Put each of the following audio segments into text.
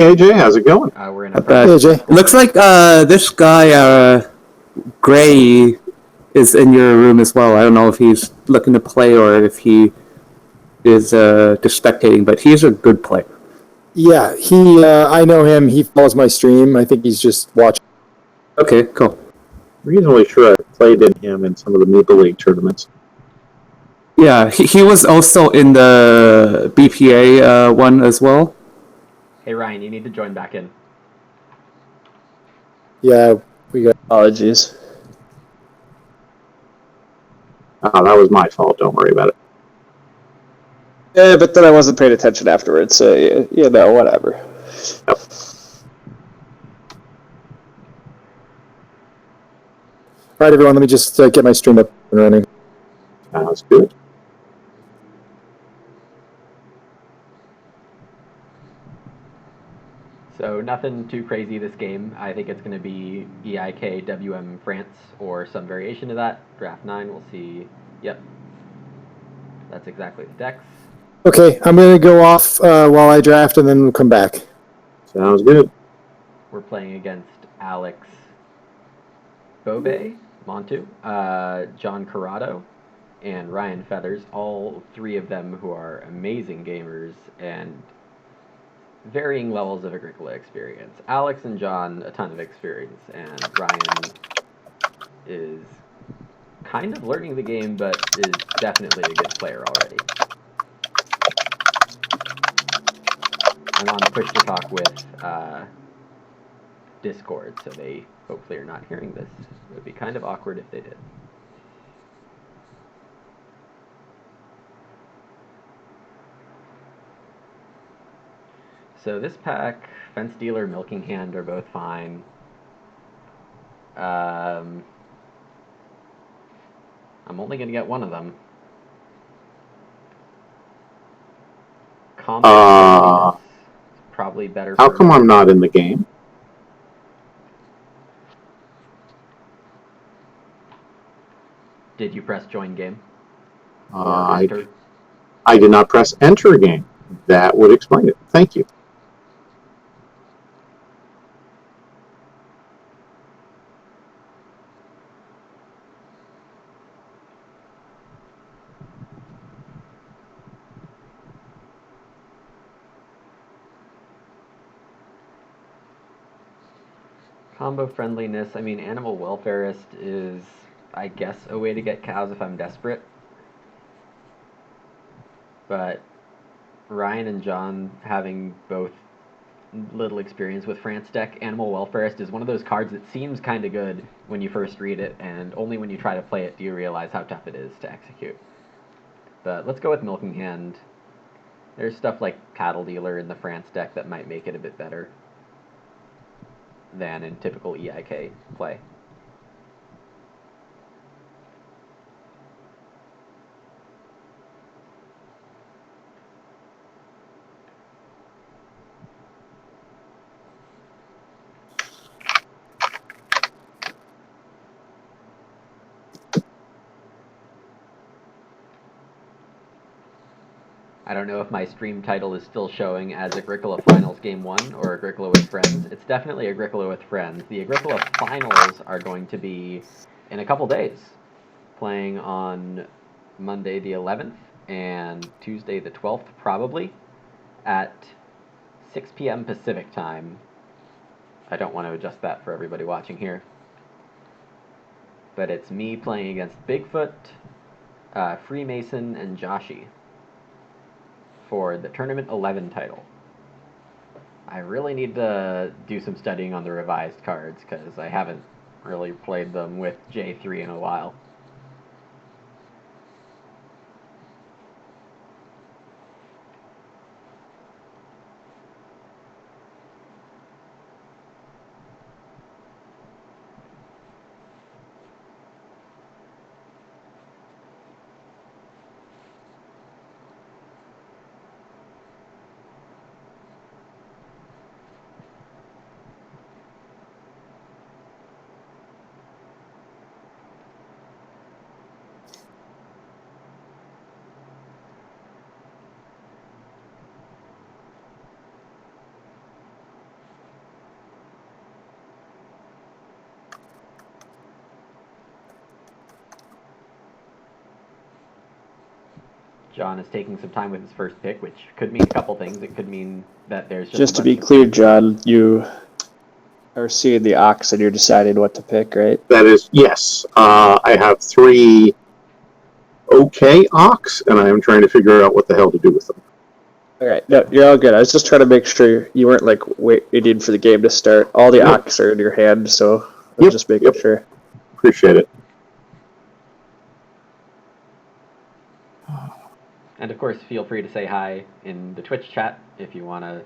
Hey AJ, how's it going? We're in a Not bad. practice. It looks like this guy, Gray, is in your room as well. I don't know if he's looking to play or if he is just spectating, but he's a good player. Yeah, I know him. He follows my stream. I think he's just watching. Okay, cool. Reasonably sure I played in him in some of the Maple League tournaments. Yeah, he was also in the BPA one as well. Hey Ryan, you need to join back in. Yeah, we got. Apologies. Oh, that was my fault. Don't worry about it. Yeah, but then I wasn't paying attention afterwards, so whatever. Yep. All right, everyone. Let me just get my stream up and running. Sounds good. So nothing too crazy this game. I think it's going to be EIKWM France or some variation of that. Draft 9, we'll see. Yep. That's exactly the decks. Okay, I'm going to go off while I draft, and then we'll come back. Sounds good. We're playing against Alex Bobe, Montu, John Corrado, and Ryan Feathers, all three of them who are amazing gamers and varying levels of Agricola experience. Alex and John, a ton of experience, and Ryan is kind of learning the game, but is definitely a good player already. I'm on push to talk with Discord, so they hopefully are not hearing this. It would be kind of awkward if they did. So this pack, Fence Dealer, Milking Hand are both fine. I'm only going to get one of them. Combo probably better How for come I'm not in the game? Did you press join game? I did not press enter game. That would explain it. Thank you. Combo friendliness, I mean, animal welfareist is, I guess, a way to get cows if I'm desperate. But Ryan and John having both little experience with France deck, Animal Welfareist is one of those cards that seems kind of good when you first read it, and only when you try to play it do you realize how tough it is to execute. But let's go with Milking Hand. There's stuff like Cattle Dealer in the France deck that might make it a bit better than in typical EIK play. I don't know if my stream title is still showing as Agricola Finals Game 1 or Agricola with Friends. It's definitely Agricola with Friends. The Agricola Finals are going to be in a couple days, playing on Monday the 11th and Tuesday the 12th, probably, at 6 p.m. Pacific time. I don't want to adjust that for everybody watching here. But it's me playing against Bigfoot, Freemason, and Joshi for the Tournament 11 title. I really need to do some studying on the revised cards because I haven't really played them with J3 in a while. John is taking some time with his first pick, which could mean a couple things. It could mean that there's Just a to be bunch of clear, food. John, you are seeing the ox and you're deciding what to pick, right? That is, yes. I have 3 okay ox, and I am trying to figure out what the hell to do with them. All right, no, you're all good. I was just trying to make sure you weren't like waiting for the game to start. All the Yep. ox are in your hand, so I'm Yep, just making yep. sure. Appreciate it. And of course, feel free to say hi in the Twitch chat if you want to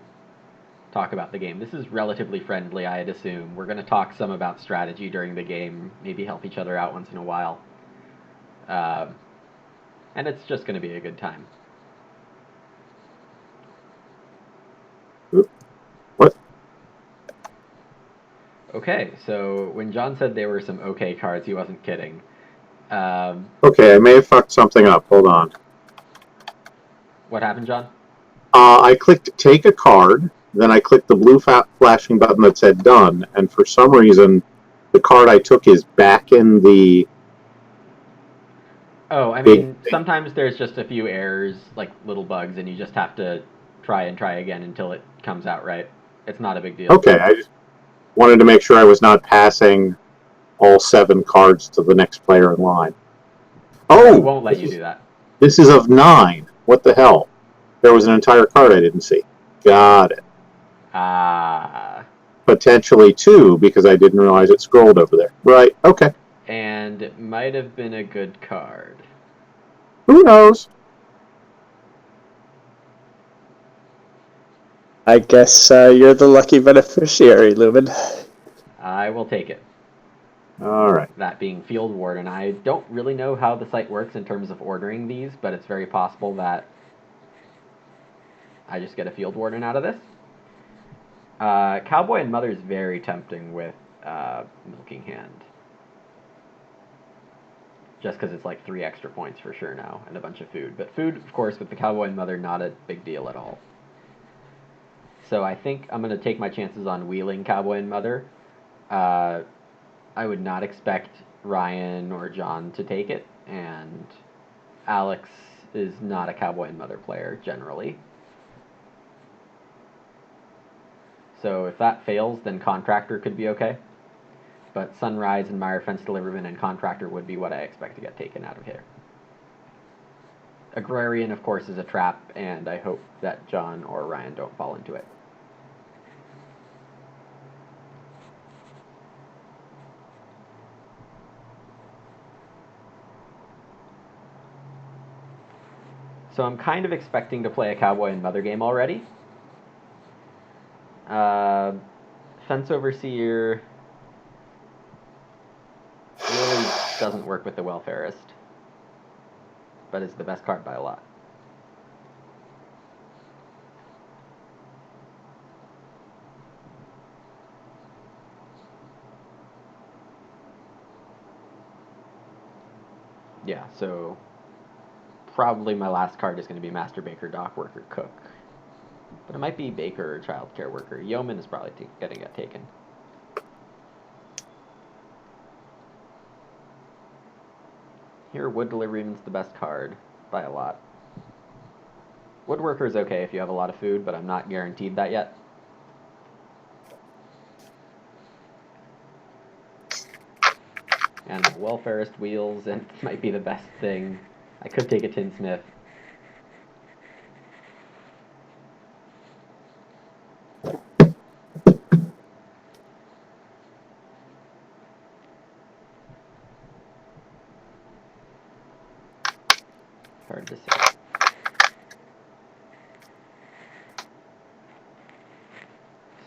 talk about the game. This is relatively friendly, I'd assume. We're going to talk some about strategy during the game, maybe help each other out once in a while. And it's just going to be a good time. What? Okay, so when John said there were some okay cards, he wasn't kidding. Okay, I may have fucked something up. Hold on. What happened, John? I clicked take a card, then I clicked the blue flashing button that said done, and for some reason, the card I took is back in the... Oh, I mean, sometimes there's just a few errors, like little bugs, and you just have to try again until it comes out right. It's not a big deal. Okay, I just wanted to make sure I was not passing all 7 cards to the next player in line. Oh! It won't let you do that. This is of 9. What the hell? There was an entire card I didn't see. Got it. Potentially 2, because I didn't realize it scrolled over there. Right, okay. And it might have been a good card. Who knows? I guess you're the lucky beneficiary, Lumen. I will take it. Alright. That being Field Warden. I don't really know how the site works in terms of ordering these, but it's very possible that I just get a Field Warden out of this. Cowboy and Mother is very tempting with Milking Hand. Just because it's like 3 extra points for sure now, and a bunch of food. But food, of course, with the Cowboy and Mother, not a big deal at all. So I think I'm going to take my chances on wheeling Cowboy and Mother. I would not expect Ryan or John to take it, and Alex is not a Cowboy and Mother player, generally. So if that fails, then Contractor could be okay. But Sunrise and Mire Fence Deliverman and Contractor would be what I expect to get taken out of here. Agrarian, of course, is a trap, and I hope that John or Ryan don't fall into it. So I'm kind of expecting to play a Cowboy and Mother game already. Fence Overseer really doesn't work with the Welfarist, but it's the best card by a lot. Yeah, so probably my last card is going to be Master Baker, Dock Worker, Cook. But it might be Baker or Child Care Worker. Yeoman is probably going to get taken. Here, Wood Deliveryman's the best card by a lot. Woodworker is okay if you have a lot of food, but I'm not guaranteed that yet. And the Welfarist wheels, and it might be the best thing. I could take a Tinsmith. Hard to say.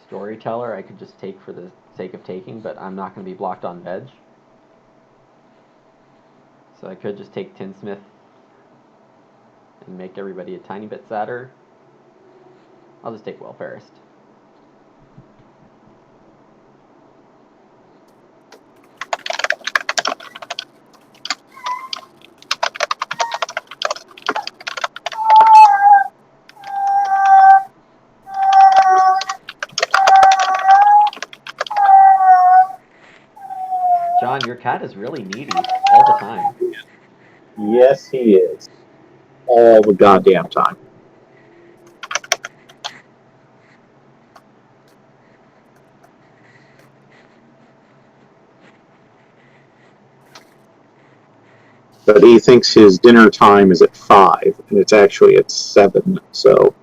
Storyteller I could just take for the sake of taking, but I'm not going to be blocked on veg. So I could just take Tinsmith and make everybody a tiny bit sadder. I'll just take Welfarist. John, your cat is really needy all the time. Yes, he is. all the goddamn time. But he thinks his dinner time is at 5, and it's actually at 7. So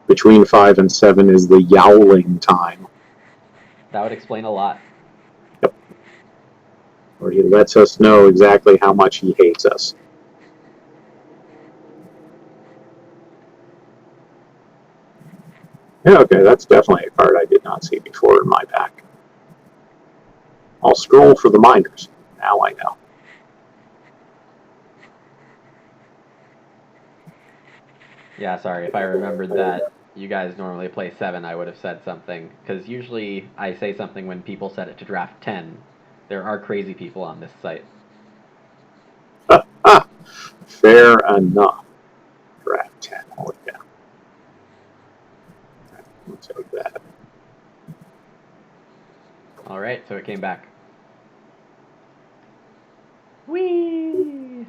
between 5 and 7 is the yowling time, That would explain a lot. where he lets us know exactly how much he hates us. Yeah, okay, that's definitely a card I did not see before in my pack. I'll scroll for the miners. Now I know. Yeah, sorry. If I remembered that you guys normally play 7, I would have said something. Because usually I say something when people set it to draft 10. There are crazy people on this site. Fair enough. Draft 10. Holy cow. Let's take that. All right, so it came back. Whee!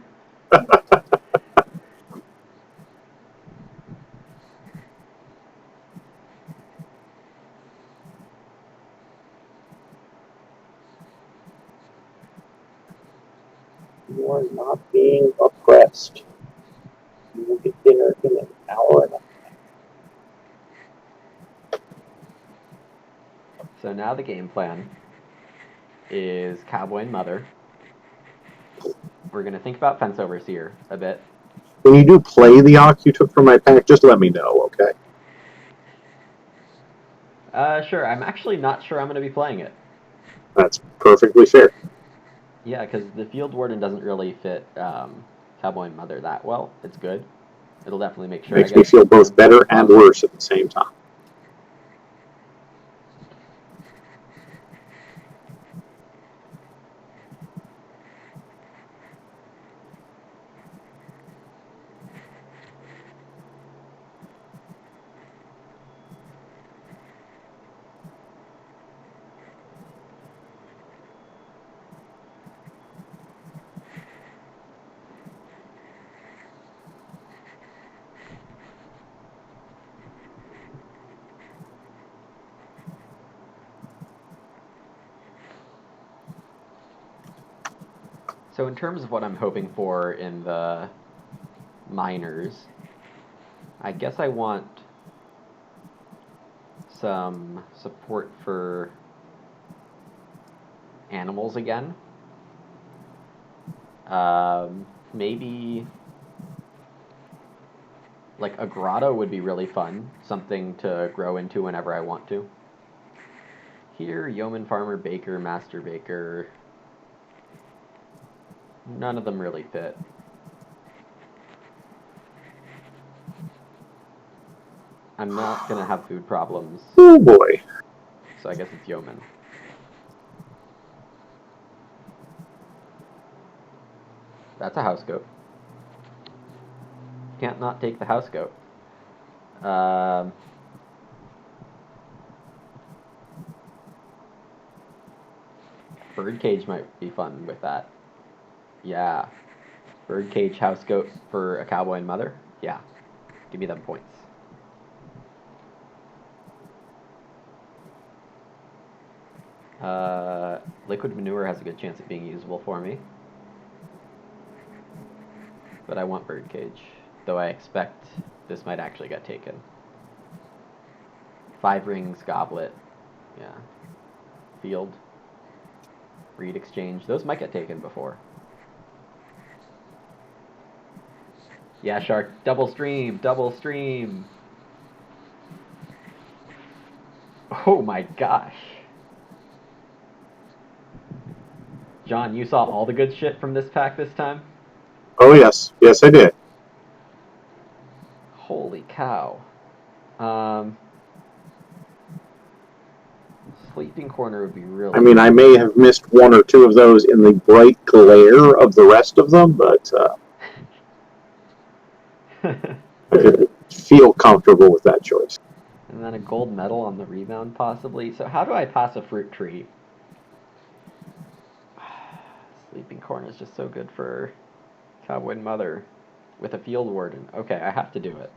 You are not being oppressed. You will get dinner in an hour and a half. So now the game plan is Cowboy and Mother. We're going to think about Fence Overseer a bit. When you do play the Ox you took from my pack, just let me know, okay? Sure, I'm actually not sure I'm going to be playing it. That's perfectly fair. Yeah, because the Field Warden doesn't really fit Cowboy and Mother that well. It's good. It'll definitely make sure Makes I me get feel both better and worse at the same time. So in terms of what I'm hoping for in the miners, I guess I want some support for animals again. Maybe like a grotto would be really fun, something to grow into whenever I want to. Here, yeoman, farmer, baker, master baker, none of them really fit. I'm not gonna have food problems, Oh boy. so I guess it's yeoman. That's a house goat. Can't not take the house goat. Birdcage might be fun with that. Yeah. Birdcage house goat for a Cowboy and Mother? Yeah. Give me them points. Liquid manure has a good chance of being usable for me. But I want birdcage, though I expect this might actually get taken. 5 rings, goblet, yeah. Field, reed exchange, those might get taken before. Yeah, shark, double stream, double stream. Oh my gosh. John, you saw all the good shit from this pack this time? Oh yes. Yes, I did. Holy cow. Sleeping corner would be really I mean, I may have missed 1 or 2 of those in the bright glare of the rest of them, but I could feel comfortable with that choice. And then a gold medal on the rebound, possibly. So how do I pass a fruit tree? Sleeping corn is just so good for Cowboy and Mother. with a field warden. Okay, I have to do it.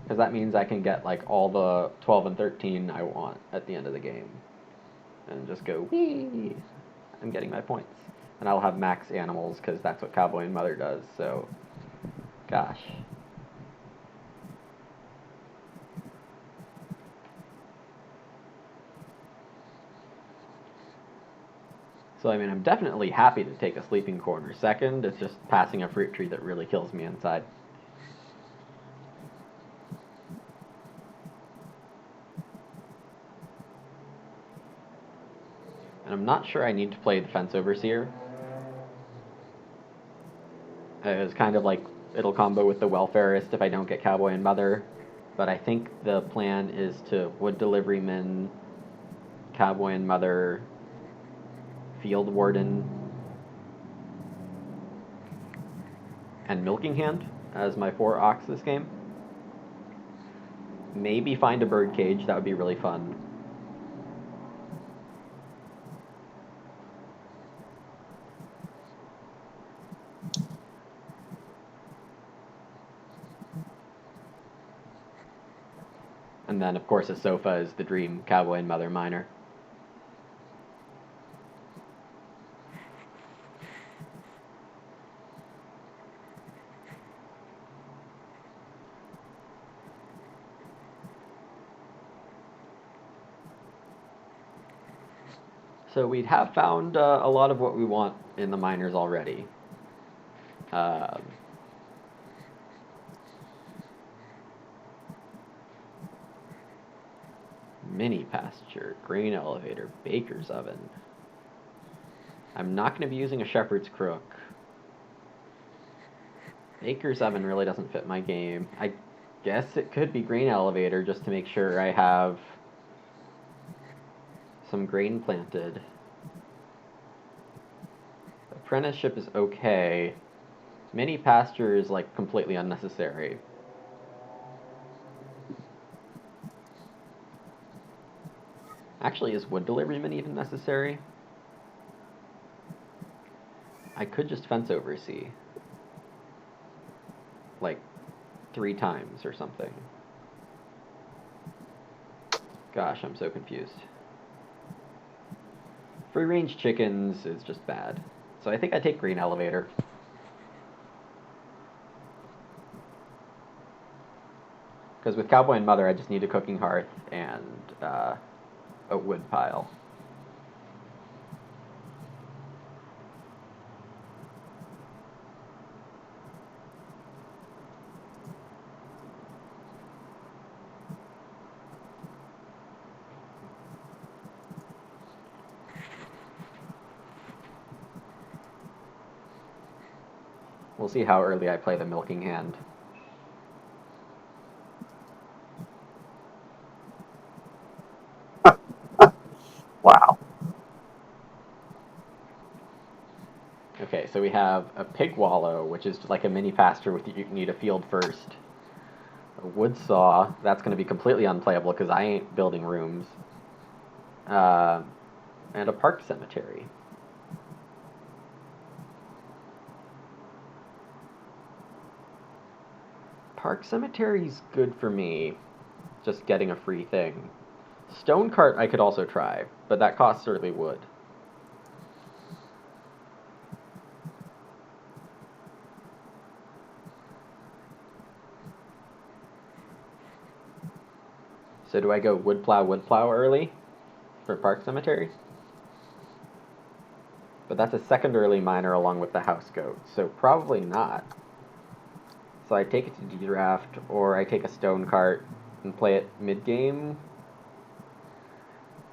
Because that means I can get like all the 12 and 13 I want at the end of the game. And just go, whee! I'm getting my points. And I'll have max animals, because that's what Cowboy and Mother does, so... Gosh. So, I mean, I'm definitely happy to take a sleeping corner second. It's just passing a fruit tree that really kills me inside. And I'm not sure I need to play the Fence Overseer. It's kind of like it'll combo with the Welfareist if I don't get Cowboy and Mother. But I think the plan is to Wood Deliveryman, Cowboy and Mother, Field Warden, and Milking Hand as my 4 ox this game. Maybe find a bird cage, that would be really fun. And then, of course, a sofa is the dream Cowboy and Mother miner. So we have found a lot of what we want in the miners already. Mini pasture, grain elevator, baker's oven. I'm not going to be using a shepherd's crook. Baker's oven really doesn't fit my game. I guess it could be grain elevator just to make sure I have some grain planted. Apprenticeship is okay. Mini pasture is like completely unnecessary. Actually, is wood deliveryman even necessary? I could just fence oversee. Like 3 times or something. Gosh, I'm so confused. Free range chickens is just bad. So I think I take green elevator. Because with Cowboy and Mother, I just need a cooking hearth and a wood pile. We'll see how early I play the milking hand. Wow. Okay, so we have a pig wallow, which is like a mini pasture with you need a field first. A wood saw, that's going to be completely unplayable because I ain't building rooms. And a park cemetery. Park cemetery's good for me, just getting a free thing. Stone cart I could also try, but that costs early wood. So do I go wood plow early for park cemetery? But that's a second early miner along with the house goat, so probably not. So I take it to D-draft, or I take a stone cart and play it mid-game.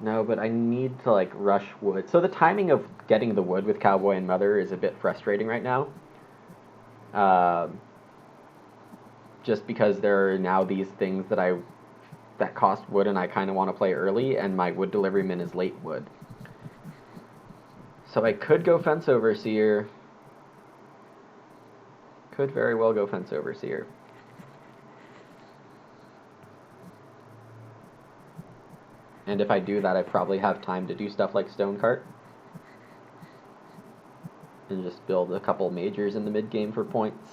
No, but I need to, like, rush wood. So the timing of getting the wood with Cowboy and Mother is a bit frustrating right now. Just because there are now these things that cost wood and I kind of want to play early, and my wood deliveryman is late wood. So I could go Fence Overseer. Could very well go Fence Overseer. And if I do that, I probably have time to do stuff like Stone Cart. And just build a couple majors in the mid-game for points.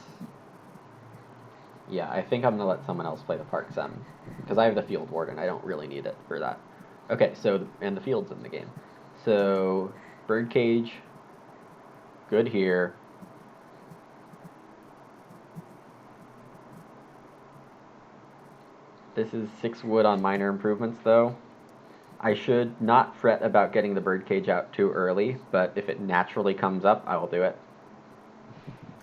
Yeah, I think I'm going to let someone else play the Park Sem, because I have the Field Warden. I don't really need it for that. Okay, so, and the field's in the game. So, Birdcage, good here. This is 6 wood on minor improvements, though. I should not fret about getting the Birdcage out too early, but if it naturally comes up, I will do it.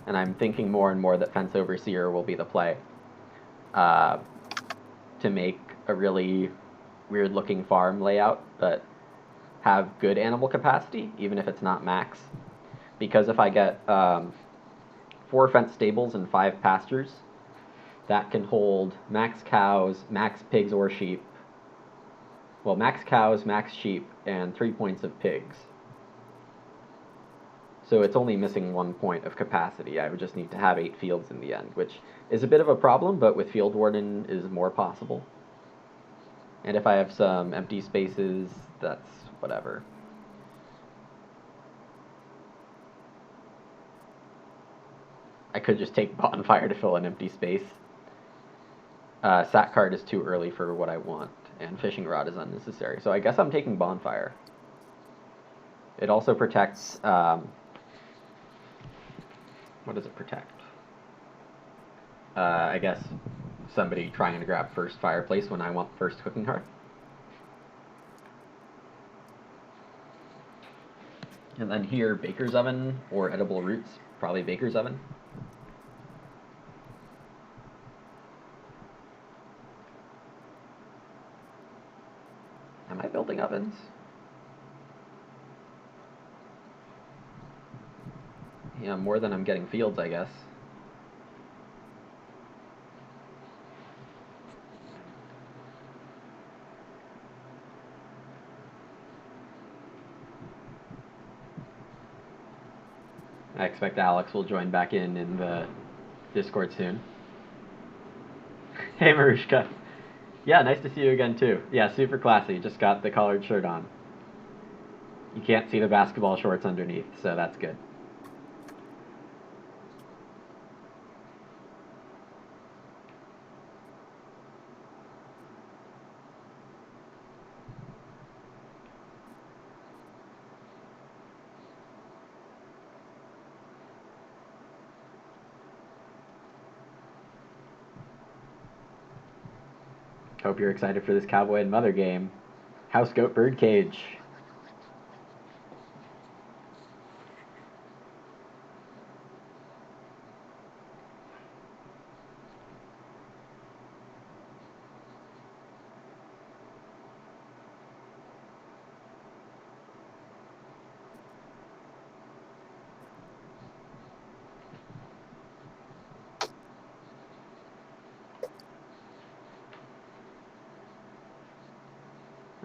And I'm thinking more and more that Fence Overseer will be the play to make a really weird-looking farm layout, but have good animal capacity, even if it's not max. Because if I get 4 fence stables and 5 pastures, that can hold max cows, max pigs or sheep. Well, max cows, max sheep, and 3 points of pigs. So it's only missing 1 point of capacity. I would just need to have 8 fields in the end, which is a bit of a problem, but with Field Warden is more possible. And if I have some empty spaces, that's whatever. I could just take Bonfire to fill an empty space. Sack Card is too early for what I want, and Fishing Rod is unnecessary. So I guess I'm taking Bonfire. It also protects... what does it protect? I guess somebody trying to grab first fireplace when I want first cooking hearth. And then here, Baker's Oven or Edible Roots. Probably Baker's Oven. Am I building ovens? Yeah, more than I'm getting fields, I guess. I expect Alex will join back in the Discord soon. Hey, Marushka. Yeah, nice to see you again, too. Yeah, super classy. Just got the collared shirt on. You can't see the basketball shorts underneath, so that's good. Hope you're excited for this Cowboy and Mother game. House Goat Birdcage.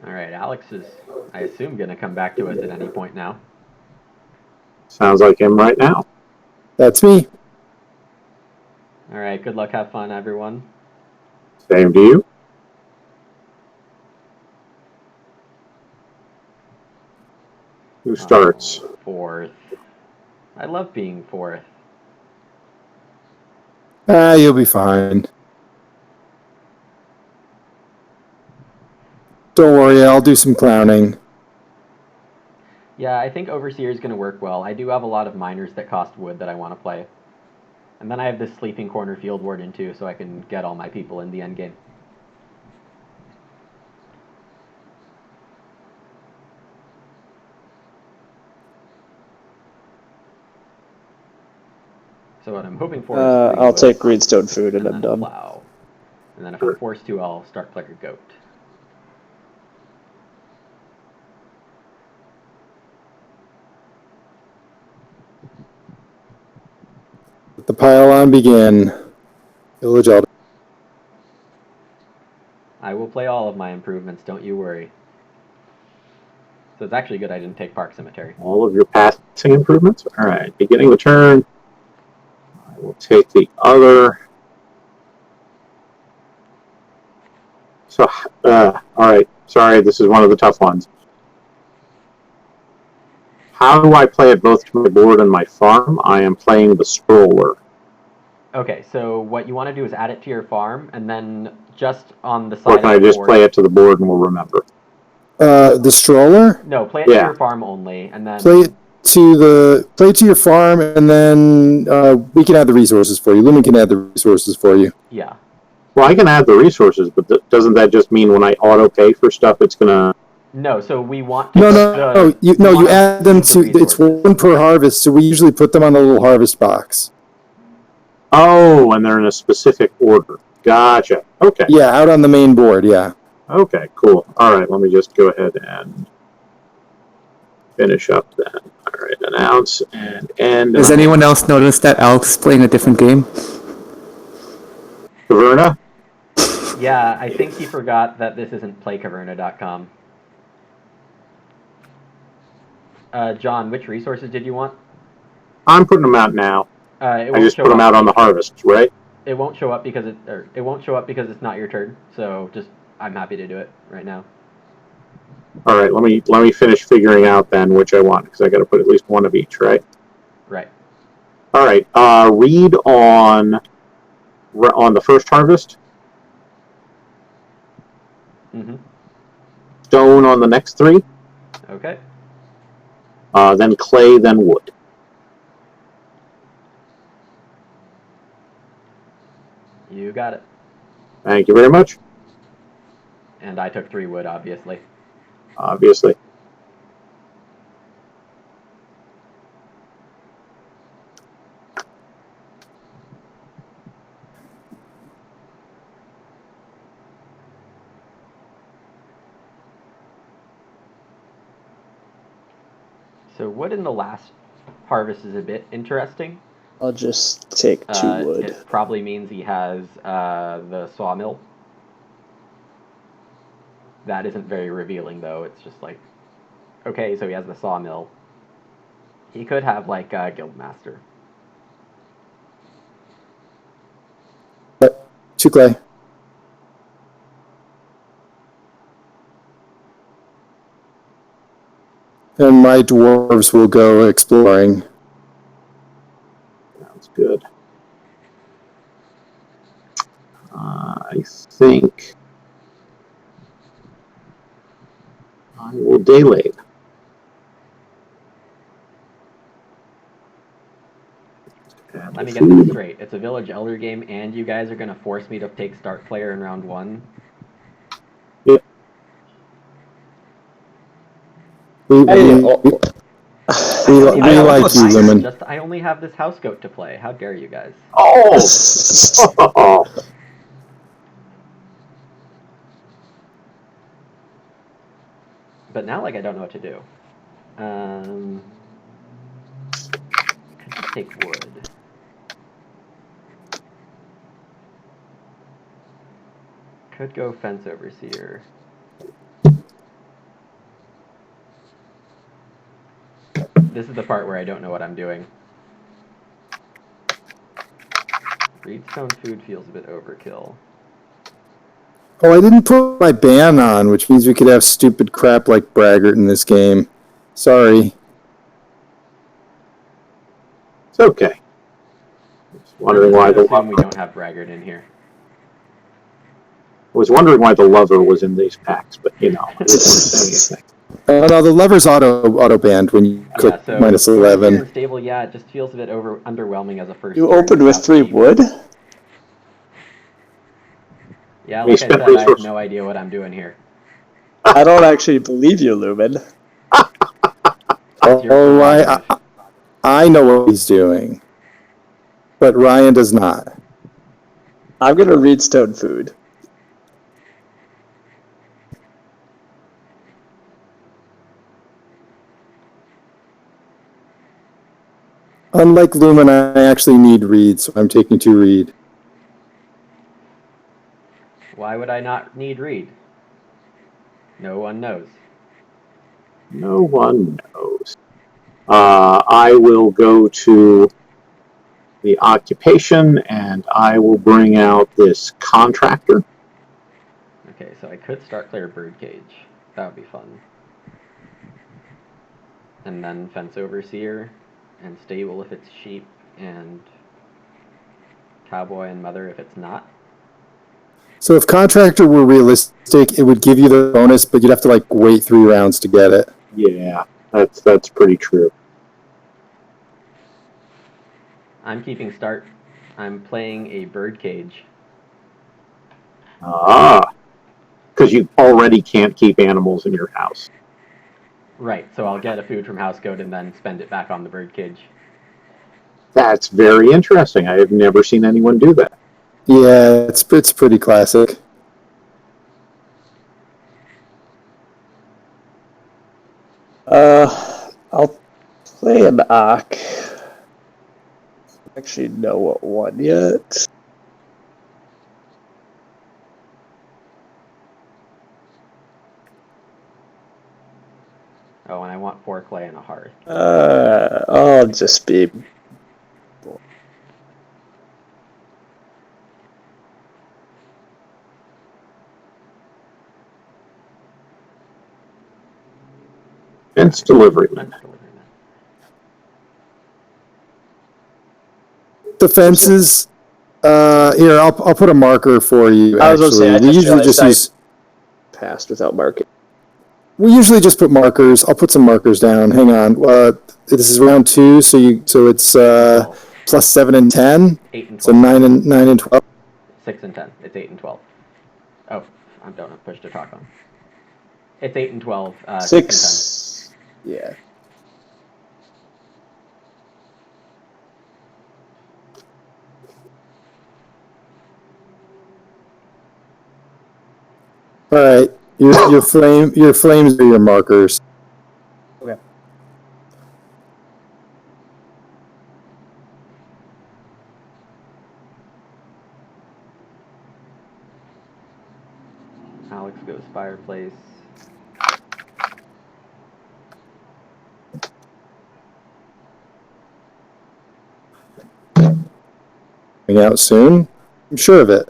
Alright, Alex is, I assume, going to come back to us at any point now. Sounds like him right now. That's me. Alright, good luck, have fun, everyone. Same to you. Who starts? Oh, 4th. I love being 4th. You'll be fine. Don't worry, I'll do some clowning. Yeah, I think Overseer is going to work well. I do have a lot of miners that cost wood that I want to play. And then I have this Sleeping Corner Field Warden too, so I can get all my people in the end game. So what I'm hoping for is I'll take Greenstone Food and I'm done. Plow. And then if I'm forced to, I'll start Plague Goat. Let the pile on begin. Village Elder. I will play all of my improvements, don't you worry. So it's actually good I didn't take Park Cemetery. All of your passing improvements? Alright, beginning the turn. I will take the other. So, alright, sorry, this is one of the tough ones. How do I play it both to my board and my farm? I am playing the stroller. Okay, so what you want to do is add it to your farm, and then just on the Or side can of I the just board. play it to the board and we'll remember? The stroller. No, play it to Yeah. your farm only, and then Play it to your farm, and then we can add the resources for you. Lumen can add the resources for you. yeah. Well, I can add the resources, but doesn't that just mean when I auto pay for stuff, it's gonna? No, so we want to No, put no, we no. You wanna add them use the to. It's resources. one per harvest, so we usually put them on the little harvest box. Oh, and they're in a specific order. Gotcha. Okay. Yeah, out on the main board. Yeah. Okay. Cool. All right. Let me just go ahead and finish up then. All right. Announce and end. Does anyone else notice that Alex is playing a different game? Caverna? Yeah, I think he forgot that this isn't playcaverna.com. John, which resources did you want? I'm putting them out now. It I won't just show put them up. out on the harvest, right? It won't show up because it won't show up because it's not your turn. So just I'm happy to do it right now. All right. Let me finish figuring out then which I want because I got to put at least one of each, right? Right. All right. Read on the first harvest. Mm-hmm. Stone on the next three. Okay. Then clay, then wood. You got it. Thank you very much. And I took 3 wood, obviously. Obviously. So wood in the last harvest is a bit interesting. I'll just take 2 wood. It probably means he has the sawmill. That isn't very revealing, though. It's just like, okay, so he has the sawmill. He could have, like, a guildmaster. 2 clay. And my dwarves will go exploring. Sounds good. I think I will daylate. Let me get this straight. It's a village elder game, and you guys are going to force me to take start player in round 1? Yep. We like you, Lumen. I only have this house goat to play. How dare you guys? Oh! But now, like, I don't know what to do. Could just take wood. Could go fence overseer. This is the part where I don't know what I'm doing. Reedstone food feels a bit overkill. Oh, I didn't put my ban on, which means we could have stupid crap like Braggart in this game. Sorry. It's okay. Just wondering why the assume we don't have Braggart in here. I was wondering why the lover was in these packs, but I didn't want to say anything. Oh no, the lever's auto banned when you click Yeah, so -11. and stable, yeah, it just feels a bit underwhelming as a first. You turn opened with without 3 Steve. wood? Yeah, We like I spent said, I have resources. no idea what I'm doing here. I don't actually believe you, Lumen. It's your Oh, prerogative. I know what he's doing, but Ryan does not. I'm gonna read stone food. Unlike Lumen, I actually need read, so I'm taking 2 read. Why would I not need read? No one knows. No one knows. I will go to the occupation and I will bring out this contractor. Okay, so I could start player birdcage. That would be fun. And then fence overseer and stable if it's sheep and Cowboy and Mother if it's not. So if Contractor were realistic, it would give you the bonus, but you'd have to like wait 3 rounds to get it. Yeah, that's pretty true. I'm keeping start. I'm playing a birdcage. Because you already can't keep animals in your house. Right, so I'll get a food from House Goat and then spend it back on the birdcage. That's very interesting. I have never seen anyone do that. Yeah, it's pretty classic. I'll play an Ock. Actually, know what one yet. Oh, and I want 4 clay and a hearth. I'll just be. Fence delivery. Fence delivery man. The fences. Here, I'll put a marker for you. I was gonna say, Actually, I we just usually realized just use. Passed without marking. We usually just put markers. I'll put some markers down. Hang on. This is round 2, so it's plus 7 and 10. 8 and 12. So 9 and 12. 6 and 10. It's 8 and 12. Oh, I don't have push to talk on. It's 8 and 12. 6. Yeah. All right. Your flames are your markers. Okay. Alex goes fireplace. Coming out soon. I'm sure of it.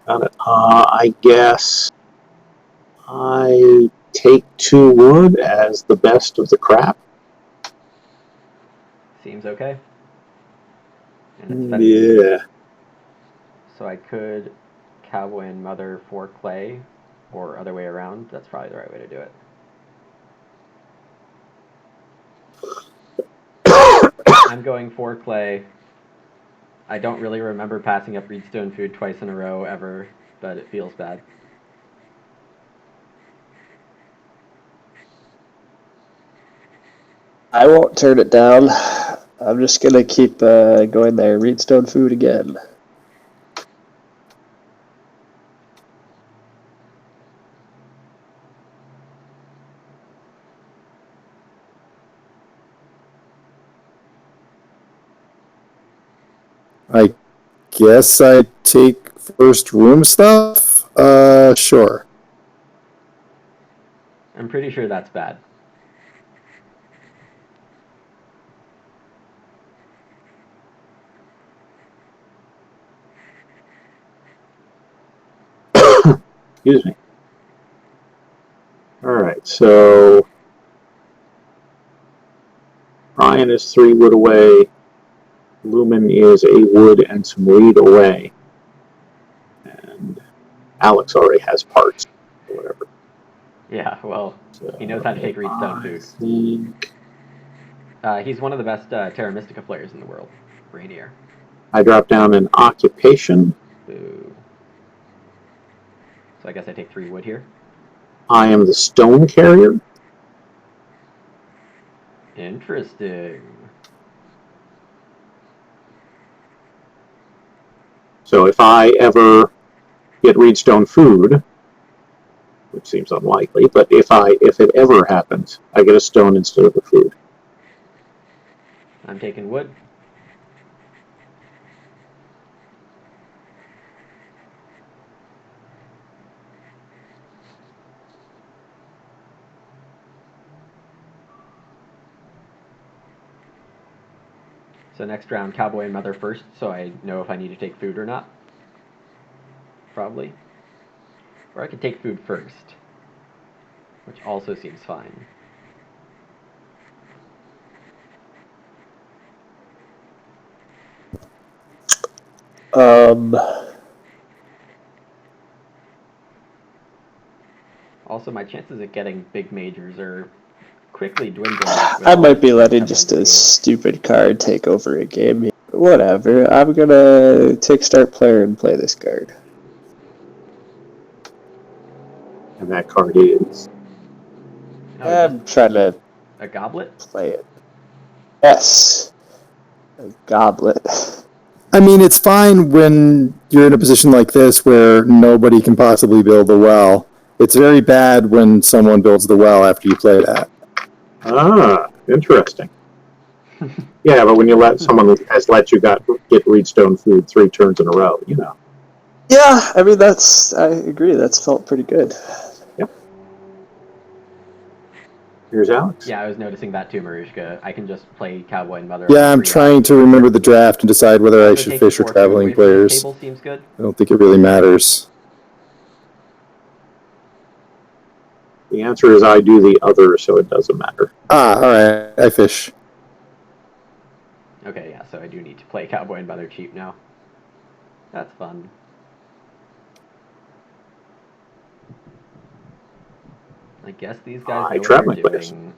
Got it. I guess I take 2 wood as the best of the crap. Seems okay. And it's fence. Yeah. So I could Cowboy and Mother 4 clay, or other way around. That's probably the right way to do it. I'm going 4 clay. I don't really remember passing up Reedstone food twice in a row ever, but it feels bad. I won't turn it down. I'm just gonna keep going there. Reedstone food again. I guess I take first room stuff. Sure. I'm pretty sure that's bad. Excuse me. All right, so Ryan is 3 wood away. Lumen is a wood and some reed away. And Alex already has parts, or whatever. Yeah, well, So he knows how to take Reedstone food. think He's one of the best Terra Mystica players in the world. Ranior. I drop down an occupation. Boo. So I guess I take 3 wood here. I am the stone carrier. Interesting. So if I ever get Reedstone food, which seems unlikely, but if it ever happens, I get a stone instead of the food. I'm taking wood. So next round, Cowboy and Mother first, so I know if I need to take food or not. Probably. Or I could take food first, which also seems fine. Also, my chances of getting big majors are quickly dwindling. I might be letting just a stupid card take over a game. Whatever. I'm gonna take start player and play this card. And that card is. I'm trying to a goblet. play it. Yes. A goblet. I mean, it's fine when you're in a position like this where nobody can possibly build a well. It's very bad when someone builds the well after you play that. Ah, interesting. Yeah, but when you let someone has let you get Reedstone food 3 turns in a row, you know. Yeah, I mean, I agree. That's felt pretty good. Yep. Here's Alex. Yeah, I was noticing that too, Marushka. I can just play Cowboy and Mother. Yeah, I'm trying to remember the draft and decide whether I should fish or traveling players. Table seems good. I don't think it really matters. The answer is I do the other, so it doesn't matter. Ah, alright, I fish. Okay, yeah, so I do need to play Cowboy and Mother cheap now. That's fun. I guess these guys know what they're doing.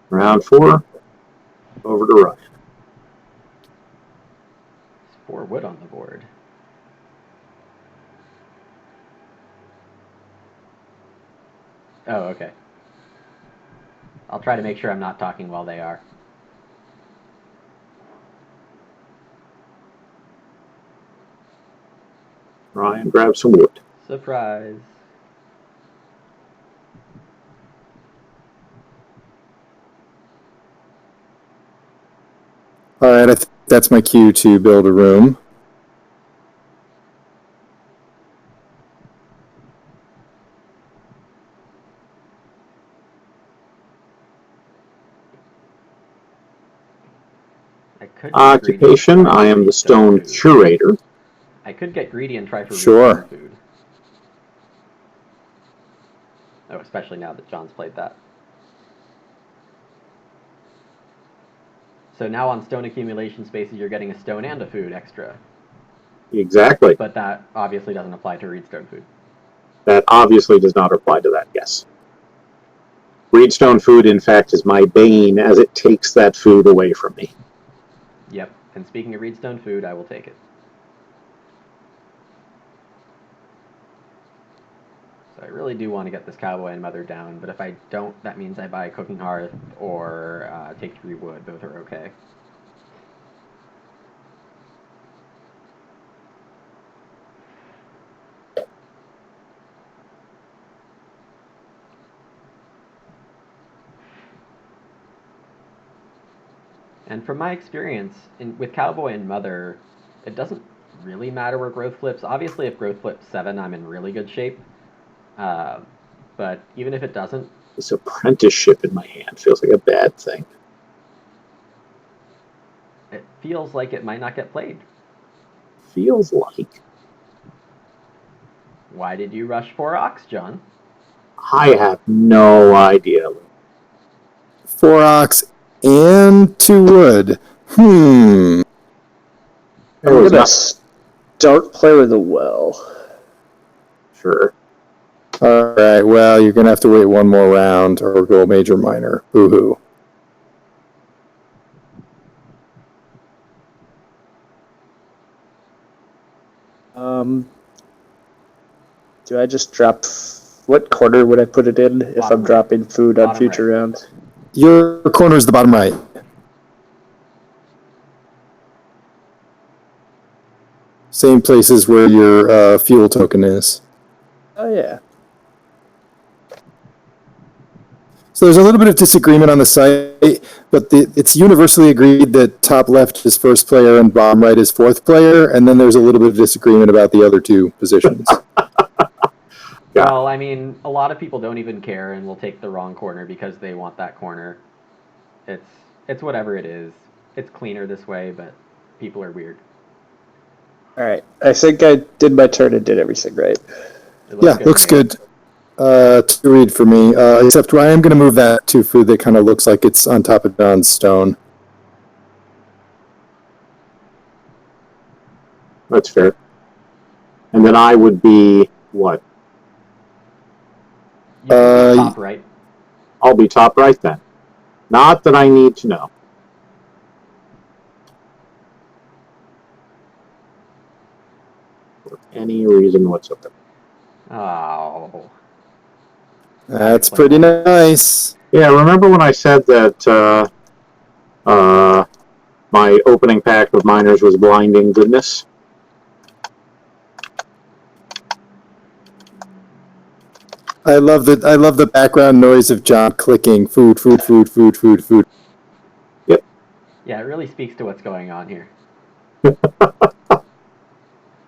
Round 4, over to Ryan. There's 4 wood on the board. Oh, okay. I'll try to make sure I'm not talking while they are. Ryan, grab some wood. Surprise. Alright, I think that's my cue to build a room. Occupation, I am the stone curator. I could get greedy and try for Sure. food. Oh, especially now that John's played that. So now on stone accumulation spaces, you're getting a stone and a food extra. Exactly. But that obviously doesn't apply to Reedstone food. That obviously does not apply to that, yes. Reedstone food, in fact, is my bane as it takes that food away from me. Yep, and speaking of Reedstone food, I will take it. So I really do want to get this Cowboy and Mother down, but if I don't, that means I buy a Cooking Hearth or take 3 wood. Both are okay. And from my experience with Cowboy and Mother, it doesn't really matter where growth flips. Obviously, if growth flips 7, I'm in really good shape. But even if it doesn't... This apprenticeship in my hand feels like a bad thing. It feels like it might not get played. Feels like. Why did you rush 4 ox, John? I have no idea. 4 ox and 2 wood. I'm gonna start play with a well. Sure. Alright, well, you're gonna have to wait one more round or go major minor. Boo-hoo. Do I just drop... What corner would I put it in if I'm dropping food on future rounds? Your corner is the bottom right. Same places where your fuel token is. Oh, yeah. So there's a little bit of disagreement on the site, but it's universally agreed that top left is first player and bottom right is fourth player, and then there's a little bit of disagreement about the other 2 positions. Yeah. Well, I mean, a lot of people don't even care and will take the wrong corner because they want that corner. It's whatever it is. It's cleaner this way, but people are weird. Alright, I think I did my turn and did everything right. Yeah, looks good. To read for me, except I am going to move that to food that kind of looks like it's on top of John's stone. That's fair. And then I would be what? You can be top right. I'll be top right then. Not that I need to know. For any reason whatsoever. Oh. That's pretty nice. Yeah, remember when I said that my opening pack of miners was blinding goodness? I love the background noise of John clicking food. Yep. Yeah, it really speaks to what's going on here.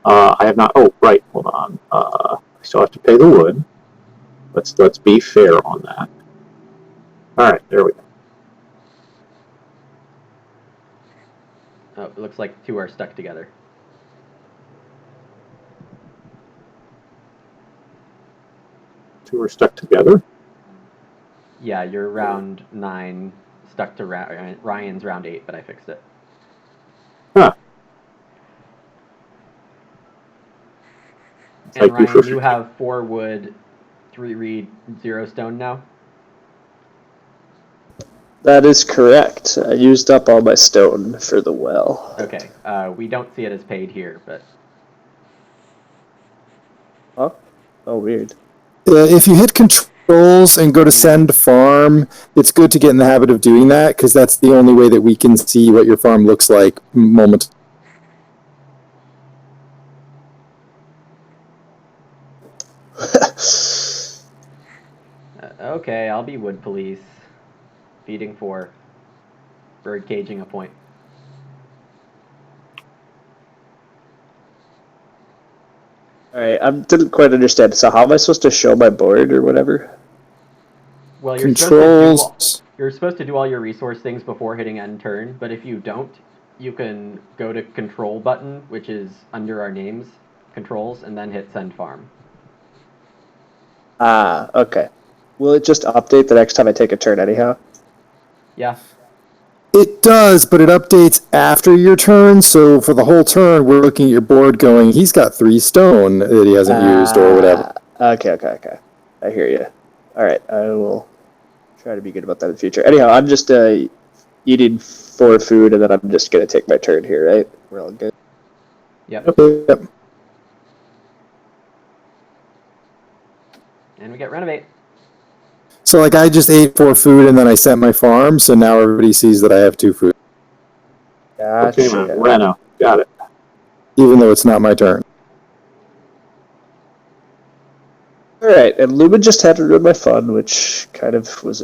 I have not. Oh, right. Hold on. I still have to pay the wood. Let's be fair on that. All right, there we go. Oh, it looks like two are stuck together. Two are stuck together. Yeah, you're round 9 stuck to Ryan's round 8, but I fixed it. Huh. And Ryan, you have 4 wood, 3 reed, 0 stone now? That is correct. I used up all my stone for the well. Okay, we don't see it as paid here, but... Huh? Oh, weird. If you hit controls and go to send farm, it's good to get in the habit of doing that because that's the only way that we can see what your farm looks like moment. Okay, I'll be wood police. Feeding 4. Bird caging a point. Alright, I didn't quite understand. So how am I supposed to show my board or whatever? Well, Controls. you're supposed to do all your resource things before hitting end turn, but if you don't, you can go to control button, which is under our names, controls, and then hit send farm. Ah, okay. Will it just update the next time I take a turn anyhow? Yeah. It does, but it updates after your turn. So for the whole turn, we're looking at your board going, he's got 3 stone that he hasn't used or whatever. Okay. I hear you. Alright, I will try to be good about that in the future. Anyhow, I'm just eating 4 food and then I'm just going to take my turn here, right? We're all good. Yep. Yep. And we get renovate. So like I just ate 4 food and then I sent my farm, so now everybody sees that I have 2 food. Gotcha. Okay, man. Reno. Got it. Even though it's not my turn. Alright, and Lumen just had to ruin my fun, which kind of was...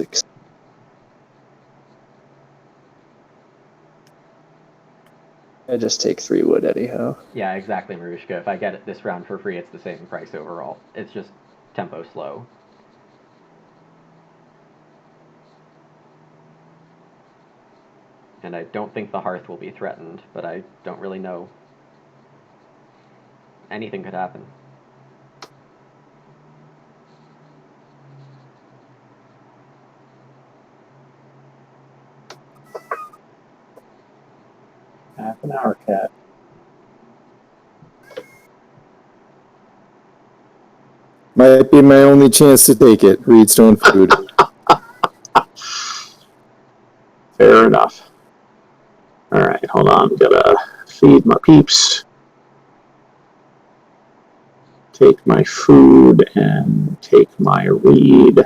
I just take 3 wood anyhow. Yeah, exactly, Marushka. If I get it this round for free, it's the same price overall. It's just tempo slow. And I don't think the hearth will be threatened, but I don't really know. Anything could happen. Half an hour, cat. Might be my only chance to take it. Reed stone food. Fair enough. All right, hold on. Gotta feed my peeps. Take my food and take my reed.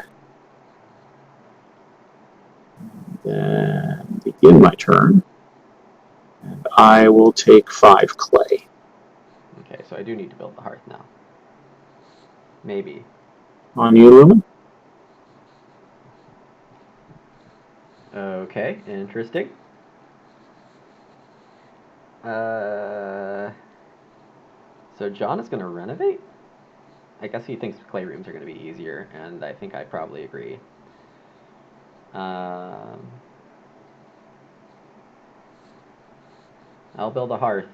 Then begin my turn. And I will take 5 clay. Okay, so I do need to build the hearth now. Maybe. On you, Lumen. Okay, interesting. So John is going to renovate? I guess he thinks clay rooms are going to be easier, and I think I probably agree. I'll build a hearth.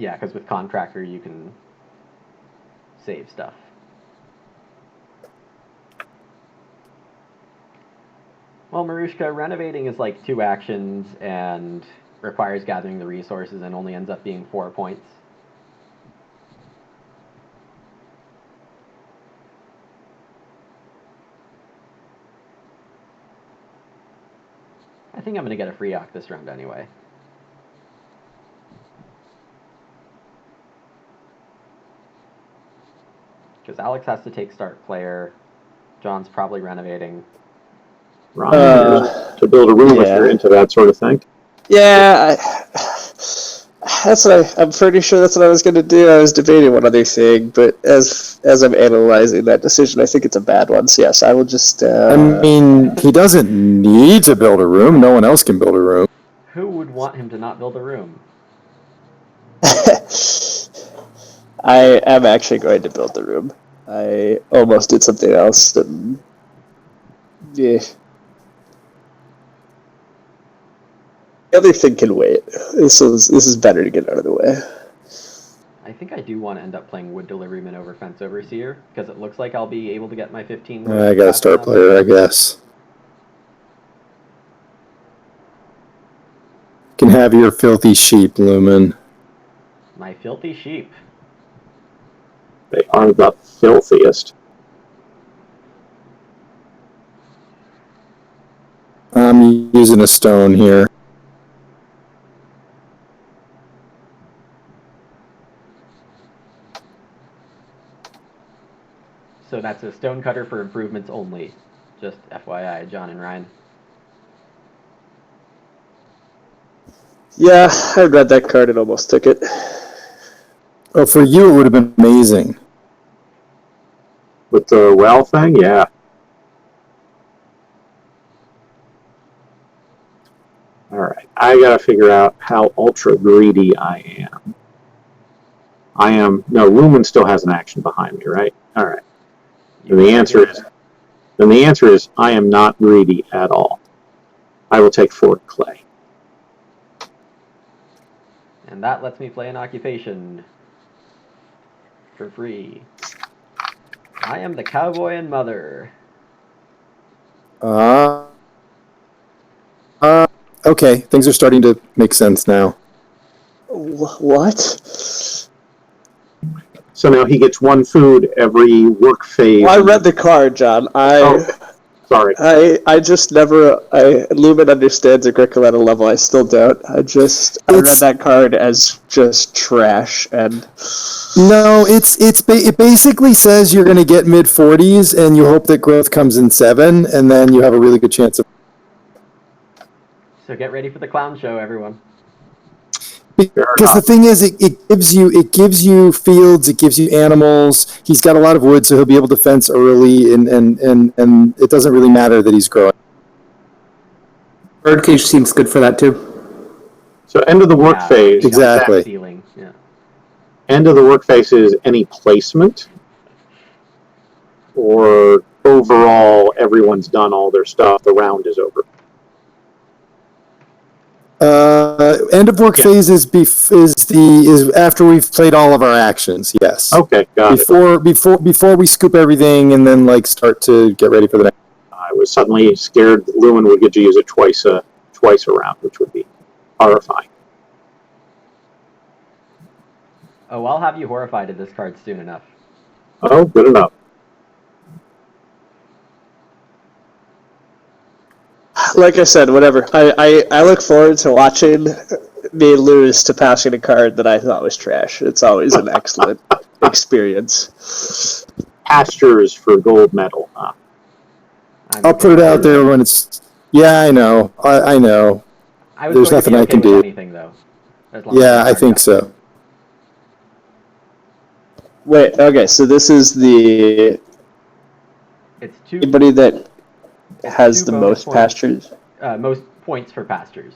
Yeah, because with Contractor you can save stuff. Well, Marushka, renovating is like 2 actions and requires gathering the resources and only ends up being 4 points. I think I'm going to get a free Ock this round anyway. Because Alex has to take start player. John's probably renovating. Ryan is to build a room if you're into that sort of thing. Yeah, I'm pretty sure that's what I was going to do. I was debating one other thing, but as I'm analyzing that decision, I think it's a bad one. So yes, I will just. I mean, he doesn't need to build a room. No one else can build a room. Who would want him to not build a room? I am actually going to build the room. I almost did something else. Yeah. The other thing can wait. This is better to get out of the way. I think I do want to end up playing Wood Deliveryman over Fence Overseer, because it looks like I'll be able to get my 15 wood. I got a star player, I guess. You can have your filthy sheep, Lumen. My filthy sheep. They are the filthiest. I'm using a stone here. So that's a stone cutter for improvements only. Just FYI, John and Ryan. Yeah, I read that card and almost took it. Oh, for you, it would have been amazing. With the well thing, yeah. Alright, I gotta figure out how ultra greedy I am. No, Lumen still has an action behind me, right? Alright. And the answer is I am not greedy at all. I will take 4 clay. And that lets me play an occupation for free. I am the Cowboy and Mother. Okay, things are starting to make sense now. What? So now he gets 1 food every work phase. Well, I read the card, John. Sorry. I just never. Lumen understands Agricola at a level I still don't. I read that card as just trash, and no, it basically says you're going to get mid-40s, and you hope that growth comes in 7, and then you have a really good chance of. So get ready for the clown show, everyone. Because the thing is, it gives you fields, it gives you animals. He's got a lot of wood, so he'll be able to fence early, and it doesn't really matter that he's growing. Birdcage seems good for that too. So end of the work phase. Exactly. Ceiling. Yeah. End of the work phase is any placement, or overall everyone's done all their stuff. The round is over. End of work phase is after we've played all of our actions. Yes. Okay, got it. Before we scoop everything and then start to get ready for the next. I was suddenly scared that Lumen would get to use it twice a round, which would be horrifying. Oh, I'll have you horrified at this card soon enough. Oh, good enough. like I said, whatever. I look forward to watching me lose to passing a card that I thought was trash. It's always an excellent experience. Pastures for gold medal. Huh? I'll put it out there when it's. Yeah, I know. I know. There's nothing I can do. Anything, though, yeah, I think so. Wait. Okay. So this is the. It's two. Anybody that has the most pastures. Most points for pastures.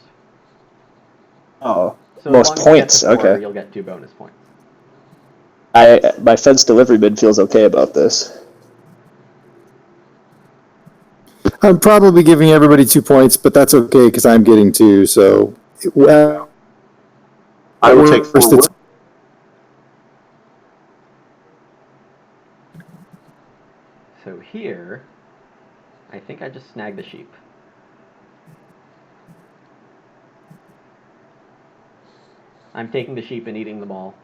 Oh, so most points. Okay. You'll get 2 bonus points. My fence delivery bid feels okay about this. I'm probably giving everybody 2 points, but that's okay because I'm getting 2. So, I will take 4 wood. So here, I think I just snagged the sheep. I'm taking the sheep and eating them all.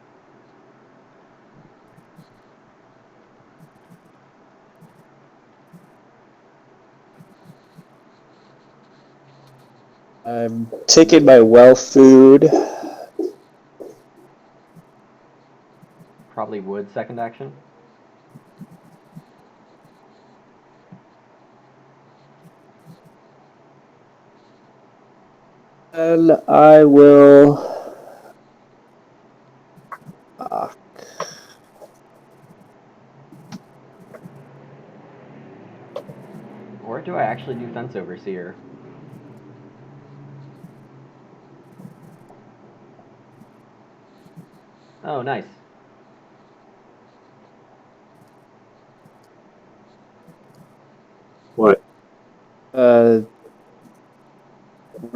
I'm taking my well food. Probably wood second action. And I will. Or do I actually do Fence Overseer? Oh, nice. What? More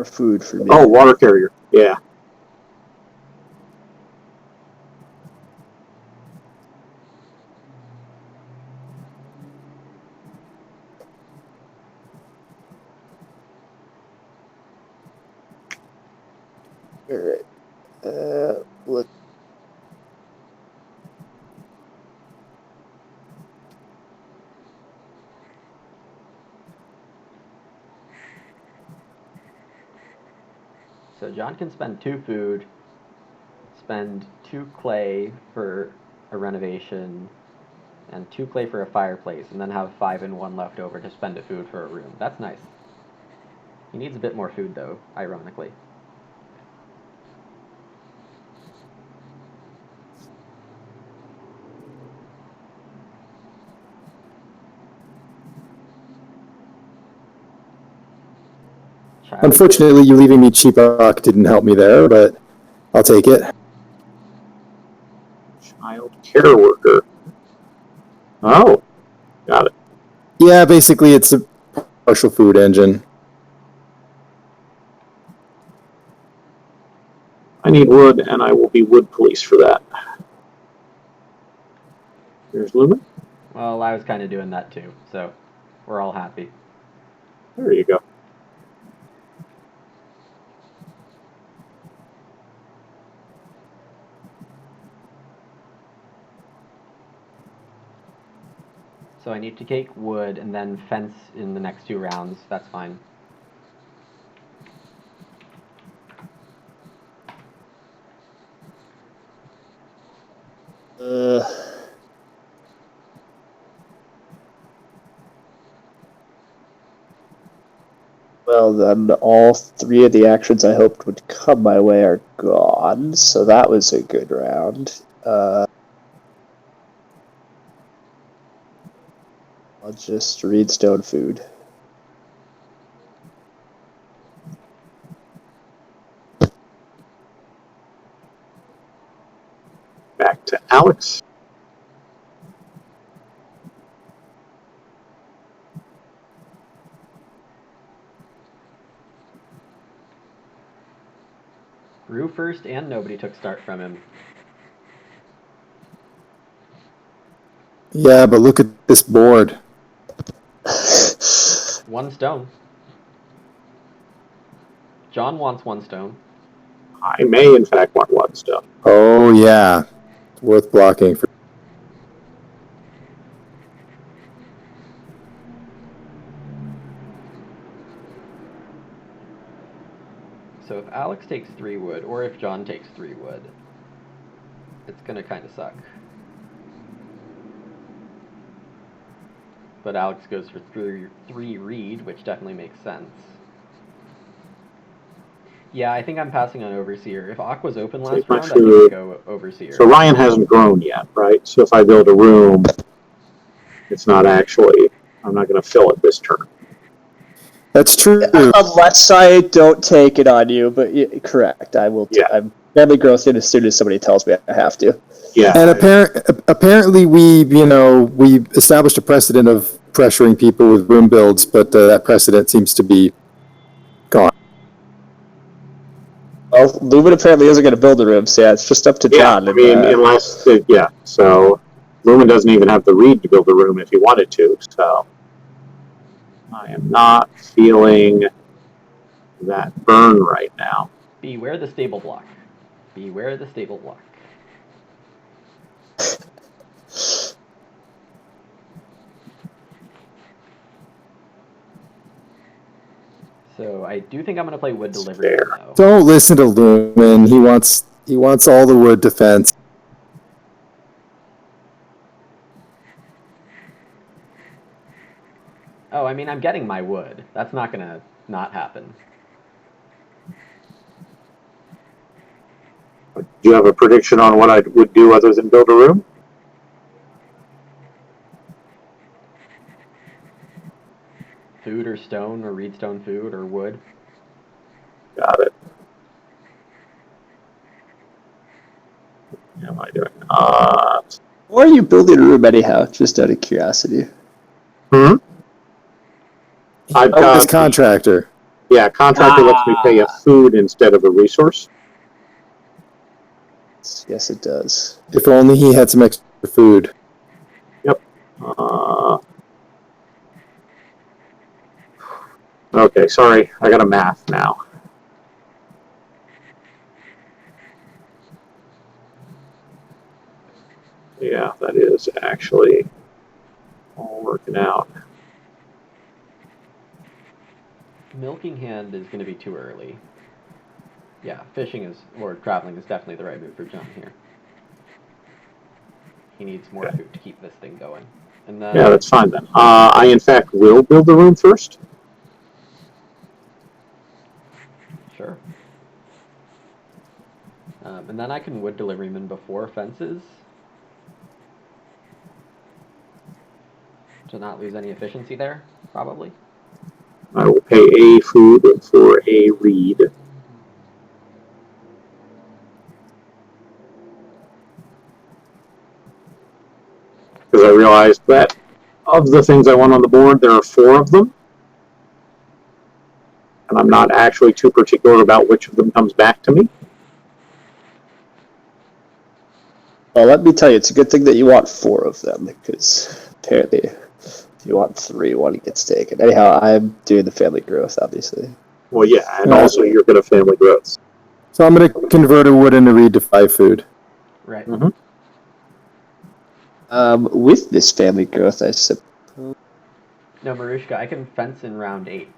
food for me. Oh, water carrier. Yeah. All right. Look. So John can spend 2 food, spend 2 clay for a renovation, and 2 clay for a fireplace, and then have 5 and 1 left over to spend a food for a room. That's nice. He needs a bit more food, though, ironically. Unfortunately, you leaving me cheap rock didn't help me there, but I'll take it. Child care worker. Oh, got it. Yeah, basically it's a partial food engine. I need wood, and I will be wood police for that. There's Lumen. Well, I was kind of doing that too, so we're all happy. There you go. So I need to take wood and then fence in the next 2 rounds. That's fine. Well, then all 3 of the actions I hoped would come my way are gone, so that was a good round. I'll just read stone food. Back to Alex. Grew first and nobody took start from him. Yeah, but look at this board. 1 stone. John wants 1 stone. I may, in fact, want one stone. Oh yeah, it's worth blocking for. So if Alex takes 3 wood, or if John takes 3 wood, it's gonna kind of suck. But Alex goes for 3 reed, which definitely makes sense. Yeah, I think I'm passing on Overseer. If Aqua's open last Take my round, I think food. I go Overseer. So Ryan hasn't grown yet, right? So if I build a room, it's not actually, I'm not going to fill it this turn. That's true. Unless I don't take it on you, but correct. I will. Yeah. I'm family growth in as soon as somebody tells me I have to. Yeah. And apparently we established a precedent of pressuring people with room builds, but that precedent seems to be gone. Well, Lumen apparently isn't going to build a room, so yeah, it's just up to John. I mean, unless, yeah, so Lumen doesn't even have the reed to build a room if he wanted to, so I am not feeling that burn right now. Beware the stable block. Beware the stable block. So I do think I'm going to play wood delivery Fair. though. Don't listen to Lumen. He wants all the wood defense. Oh, I mean, I'm getting my wood. That's not going to not happen. Do you have a prediction on what I would do other than build a room? Food or stone or reedstone food or wood. Got it. What am I doing? Or are you building a room anyhow, just out of curiosity? I've His got contractor. Yeah, contractor lets me pay a food instead of a resource. Yes, it does. If only he had some extra food. Yep. Okay, sorry. I got a math now. Yeah, that is actually all working out. Milking hand is going to be too early. Yeah, fishing is, or traveling is definitely the right move for John here. He needs more food to keep this thing going. And then, Yeah, that's fine then. I, in fact, will build the room first. Sure. And then I can wood deliveryman before fences to not lose any efficiency there, probably. I will pay a food for a reed. Because I realized that of the things I want on the board, there are 4 of them. And I'm not actually too particular about which of them comes back to me. Well, let me tell you, it's a good thing that you want 4 of them, because apparently if you want 3, one gets taken. Anyhow, I'm doing the family growth, obviously. Well, yeah, and also you're going to family growth. So I'm going to convert a wood and a reed to 5 food. Right. Mm-hmm. With this family growth, I suppose. No, Marushka, I can fence in round 8.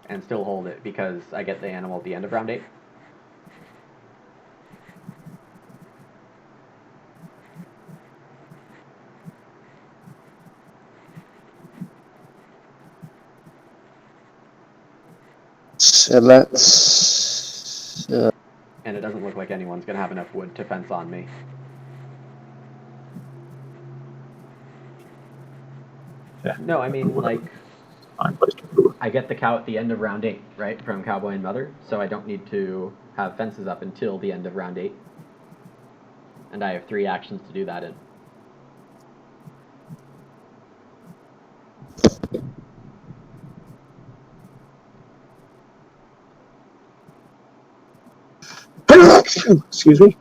And still hold it because I get the animal at the end of round 8. So let's... And it doesn't look like anyone's going to have enough wood to fence on me. Yeah. No, I mean, like, Fine place to put it. I get the cow at the end of round 8, right, from Cowboy and Mother, so I don't need to have fences up until the end of round 8. And I have 3 actions to do that in. Excuse me.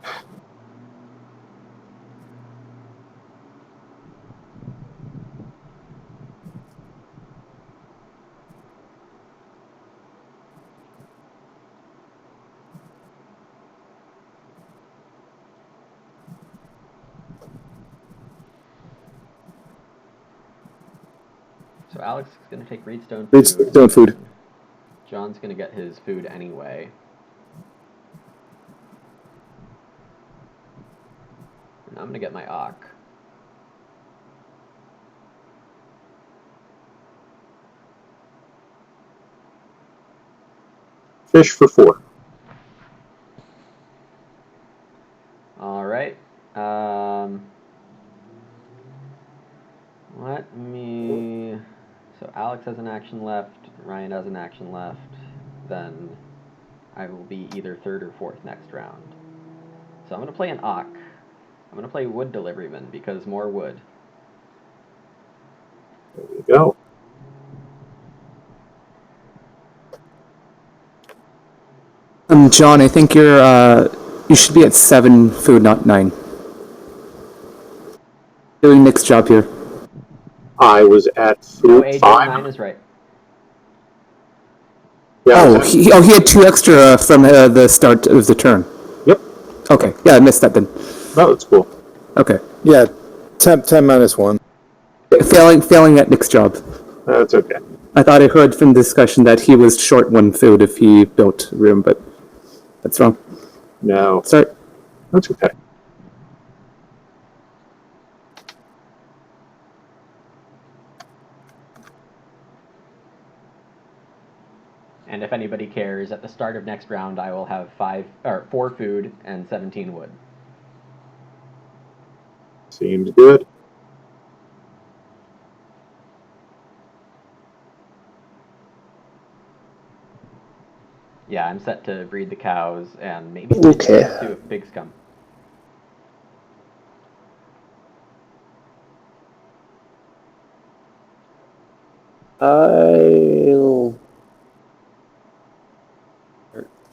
So Alex is going to take reedstone food. Reedstone food. John's going to get his food anyway. And I'm going to get my Ock. Fish for 4. All right. Let me... So Alex has an action left. Ryan has an action left. Then I will be either 3rd or 4th next round. So I'm going to play an Ock. I'm going to play wood deliveryman because more wood. There you go. John, I think you should be at 7 food, not 9. Doing Nick's job here. I was at No, food AJ 5. 9 is right. Yeah, I was Oh, at- he had 2 extra from the start of the turn. Yep. Okay, yeah, I missed that then. No, that's cool. Okay, Yeah, 10 minus 1. failing at Nick's job. That's okay. I thought I heard from the discussion that he was short 1 food if he built room, but that's wrong. No, Sorry. that's okay. And if anybody cares, at the start of next round, I will have 4 food and 17 wood. Seems good. Yeah, I'm set to breed the cows and maybe Okay. too if pigs come. I'll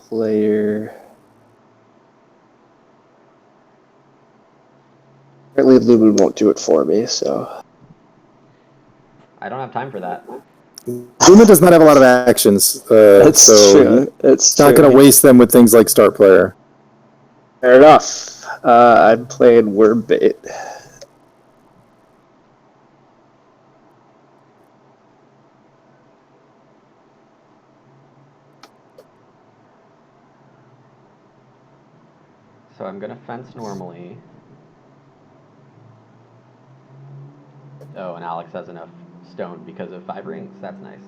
player. Apparently, Lumen won't do it for me, so. I don't have time for that. Luma does not have a lot of actions, That's so true. It's he's not going to waste them with things like start player. Fair enough. I'm playing worm bait. So I'm gonna fence normally. Oh, and Alex has enough stone because of 5 rings. That's nice.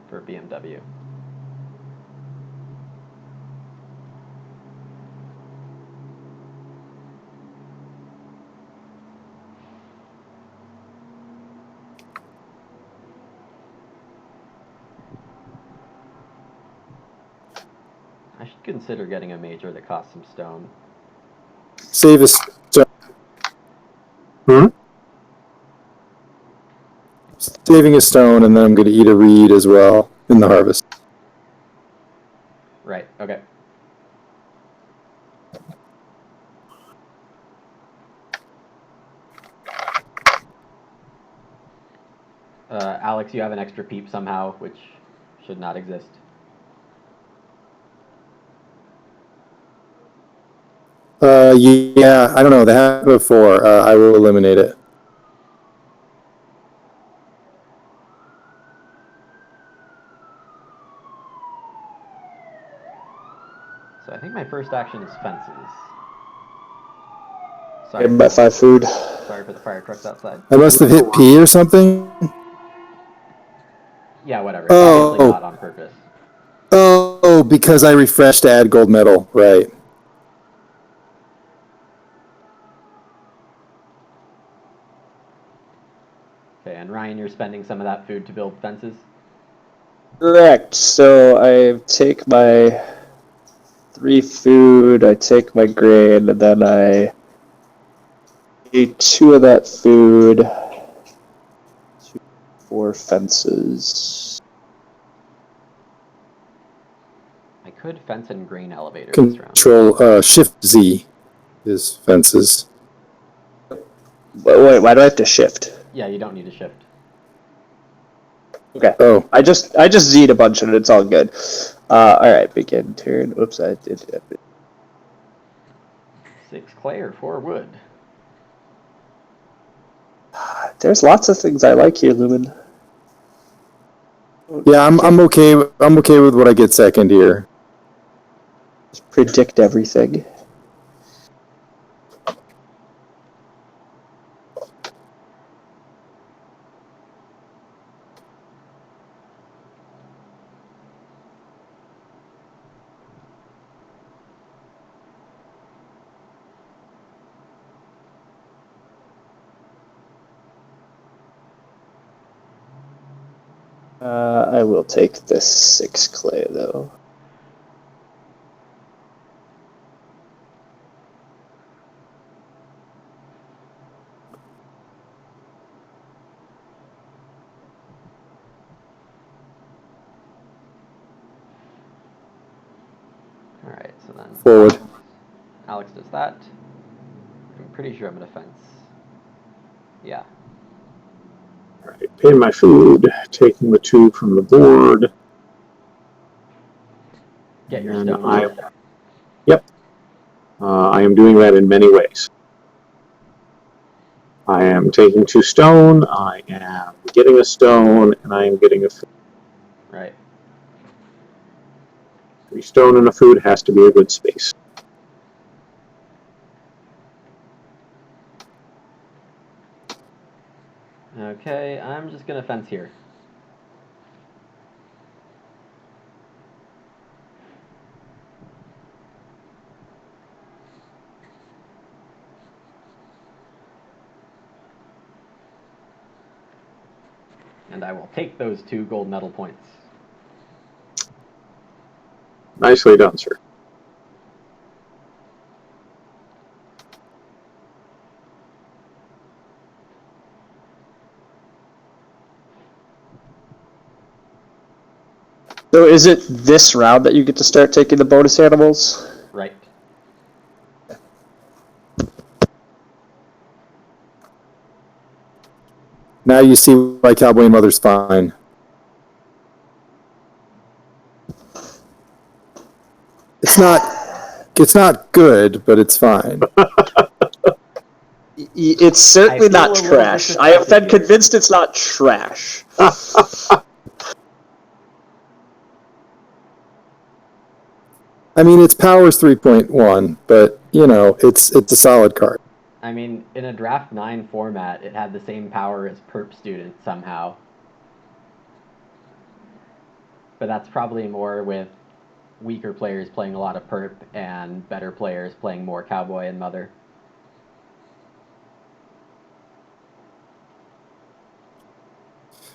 For BMW. I should consider getting a major that costs some stone. Save a stone. Saving a stone, and then I'm going to eat a reed as well in the harvest. Right, okay. Alex, you have an extra peep somehow, which should not exist. Yeah, I don't know. That happened before. I will eliminate it. So I think my first action is fences. Give my 5 food. Sorry for the fire trucks outside. I must have hit P or something. Yeah, whatever. It's obviously not on purpose. Oh, because I refreshed to add gold medal. Right. Okay, and Ryan, you're spending some of that food to build fences? Correct. So I take my 3 food, I take my grain, and then I eat 2 of that food. 4 fences. I could fence and grain elevator this round. Control Shift Z is fences. Wait, why do I have to shift? Yeah, you don't need to shift. Okay. Oh, I just Z'd a bunch and it's all good. Alright, begin turn. Oops, I did it. 6 clay or 4 wood? There's lots of things I like here, Lumen. yeah. I'm okay. I'm okay with what I get second here. Just predict everything. I will take this 6 clay though. Alright, so then Forward. Alex does that. pretty sure I'm going to fence. Yeah. Alright, pay my food, taking the 2 from the board. Get your And stone. Yep. I am doing that in many ways. I am taking 2 stone, I am getting a stone, and I am getting a food. Right. 3 stone and a food has to be a good space. Okay, I'm just going to fence here. And I will take those 2 gold medal points. Nicely done, sir. So is it this round that you get to start taking the bonus animals? Right. Now you see why Cowboy and Mother's fine. It's not good, but it's fine. It's certainly I feel not a little trash. I have been disrespected here. convinced it's not trash. I mean, its power's 3.1, but it's a solid card. I mean, in a draft 9 format, it had the same power as Perp Student somehow. But that's probably more with weaker players playing a lot of Perp and better players playing more Cowboy and Mother.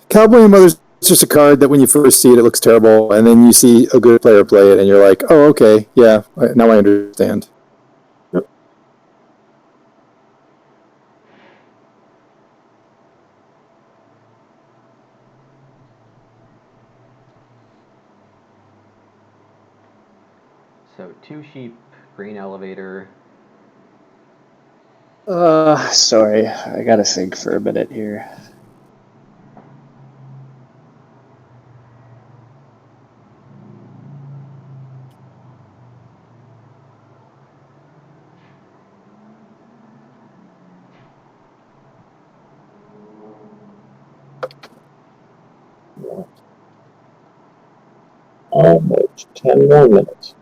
Cowboy and Mother's just a card that when you first see it, it looks terrible, and then you see a good player play it, and you're like, oh, okay, yeah, now I understand. Yep. So 2 sheep, green elevator. Sorry, I gotta think for a minute here. Almost 10 more minutes.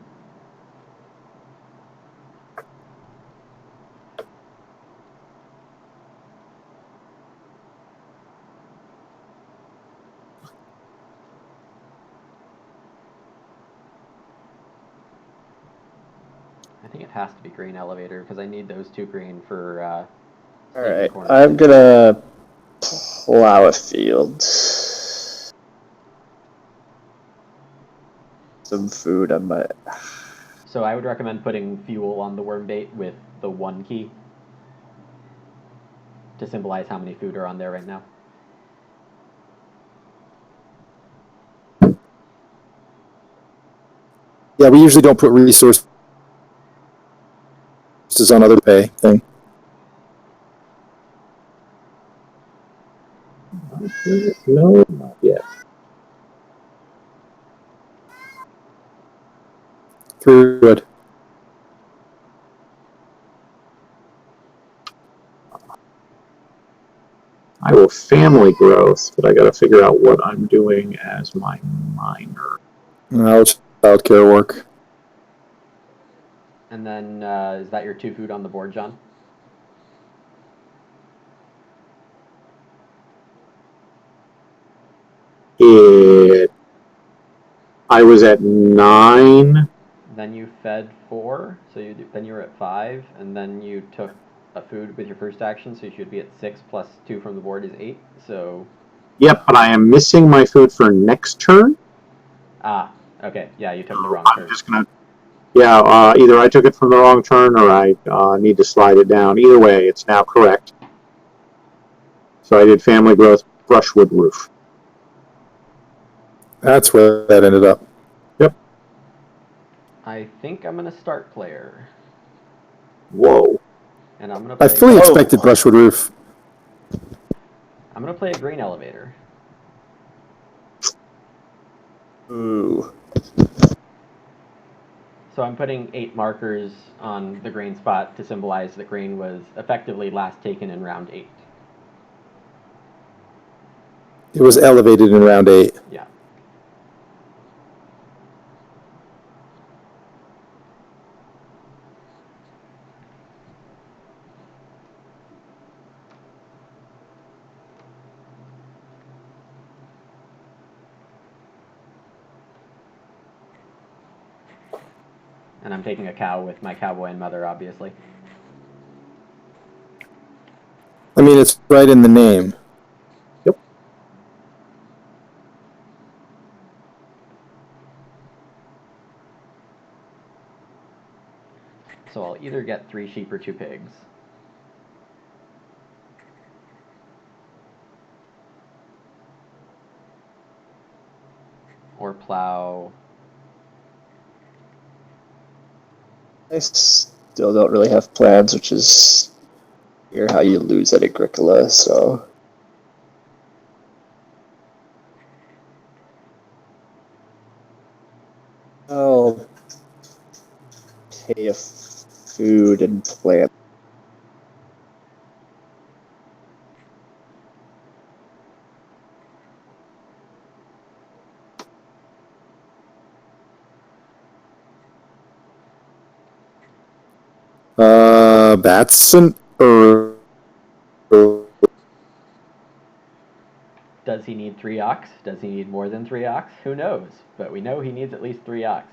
I think it has to be green elevator because I need those 2 green for Alright, corner. I'm gonna plow a field. Some food on my... So I would recommend putting fuel on the worm bait with the 1 key to symbolize how many food are on there right now. Yeah, we usually don't put resources on other pay thing. No, not yet. 3 good. I will family growth, but I gotta figure out what I'm doing as my minor. Ouch, childcare work. And then is that your 2 food on the board, John? I was at 9. Then you fed 4, so then you were at 5, and then you took a food with your first action, so you should be at 6 plus 2 from the board is 8. So Yep, but I am missing my food for next turn. Okay, yeah, you took the wrong I'm turn. just gonna. Yeah, either I took it from the wrong turn or I need to slide it down. Either way, it's now correct. So I did family growth, brushwood roof. That's where that ended up. Yep. I think I'm gonna start player. Whoa. And I'm gonna I play. fully expected Brushwood Roof. I'm gonna play a green elevator. Ooh. So I'm putting 8 markers on the green spot to symbolize that green was effectively last taken in round 8. It was elevated in round 8. Yeah. And I'm taking a cow with my Cowboy and Mother, obviously. I mean, it's right in the name. Yep. So I'll either get 3 sheep or 2 pigs. Or plow. I still don't really have plans, which is how you lose at Agricola, so. I'll pay a food and plant. Batson Does he need 3 ox? Does he need more than 3 ox? Who knows? But we know he needs at least 3 ox.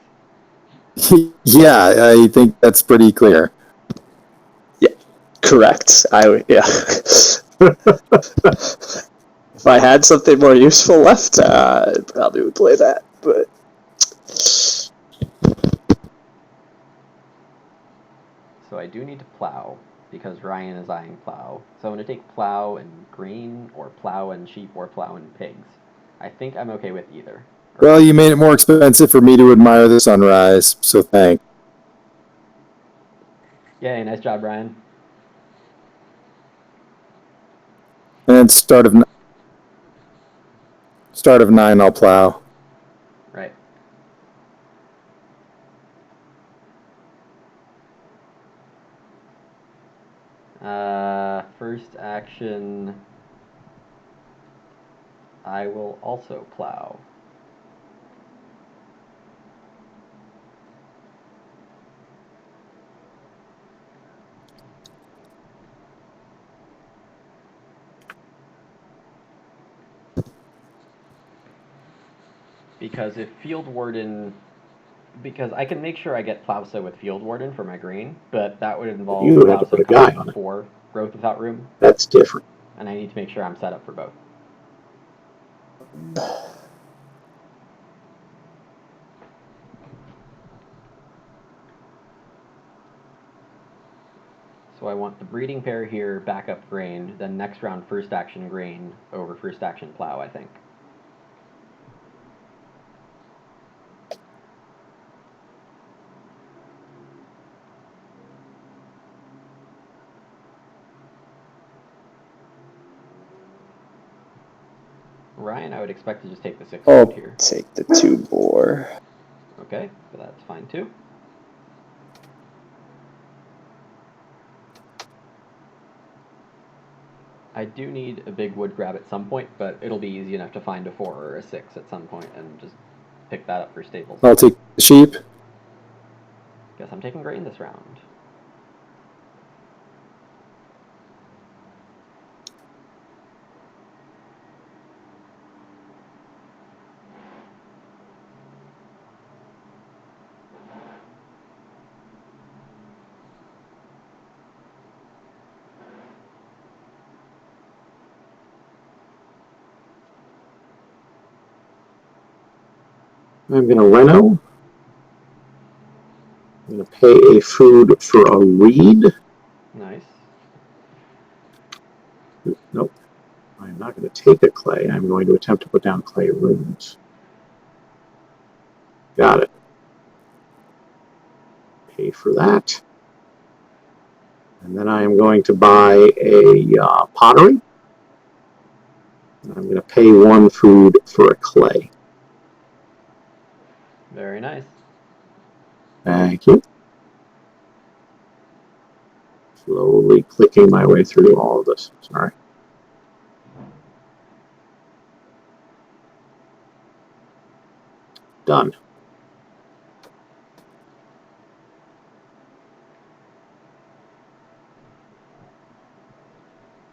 Yeah, I think that's pretty clear. Yeah, correct. Yeah. If I had something more useful left, I probably would play that, but. So I do need to plow, because Ryan is eyeing plow. So I'm going to take plow and green, or plow and sheep, or plow and pigs. I think I'm okay with either. Well, you made it more expensive for me to admire the sunrise, so thanks. Yay, nice job, Ryan. And start of 9, I'll plow. Right. First action, I will also plow. Because if Field Warden, because I can make sure I get Plowsa with Field Warden for my green, but that would involve You had to put Plowsa a guy coming on it. for Growth Without Room, That's different. and I need to make sure I'm set up for both. So I want the breeding pair here, backup grain, then next round first action grain over first action plow, I think. Ryan, I would expect to just take the 6 I'll food here. take the 2 boar. Okay, but that's fine too. I do need a big wood grab at some point, but it'll be easy enough to find a 4 or a 6 at some point and just pick that up for stables. I'll take the sheep. Guess I'm taking grain this round. I'm going to Reno. I'm going to pay a food for a reed. Nice. Nope. I'm not going to take a clay. I'm going to attempt to put down clay runes. Got it. Pay for that. And then I am going to buy a pottery. And I'm going to pay 1 food for a clay. Very nice. Thank you. Slowly clicking my way through all of this. Sorry. Done.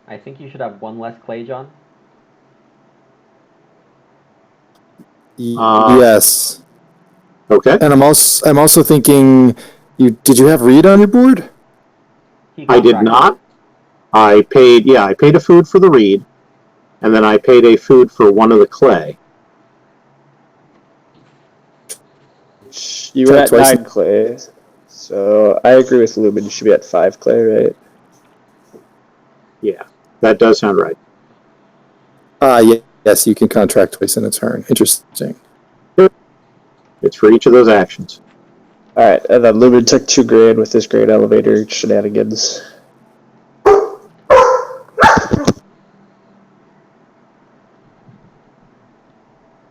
I think you should have 1 less clay, John. Yes. Okay. And I'm also thinking, did you have reed on your board? I did not. I paid a food for the reed, and then I paid a food for 1 of the clay. You were at 9 clay, so I agree with Lumen. You should be at 5 clay, right? Yeah, that does sound right. Yes, you can contract twice in a turn. Interesting. It's for each of those actions. All right, and then Lumen took 2 grain with his grain elevator shenanigans.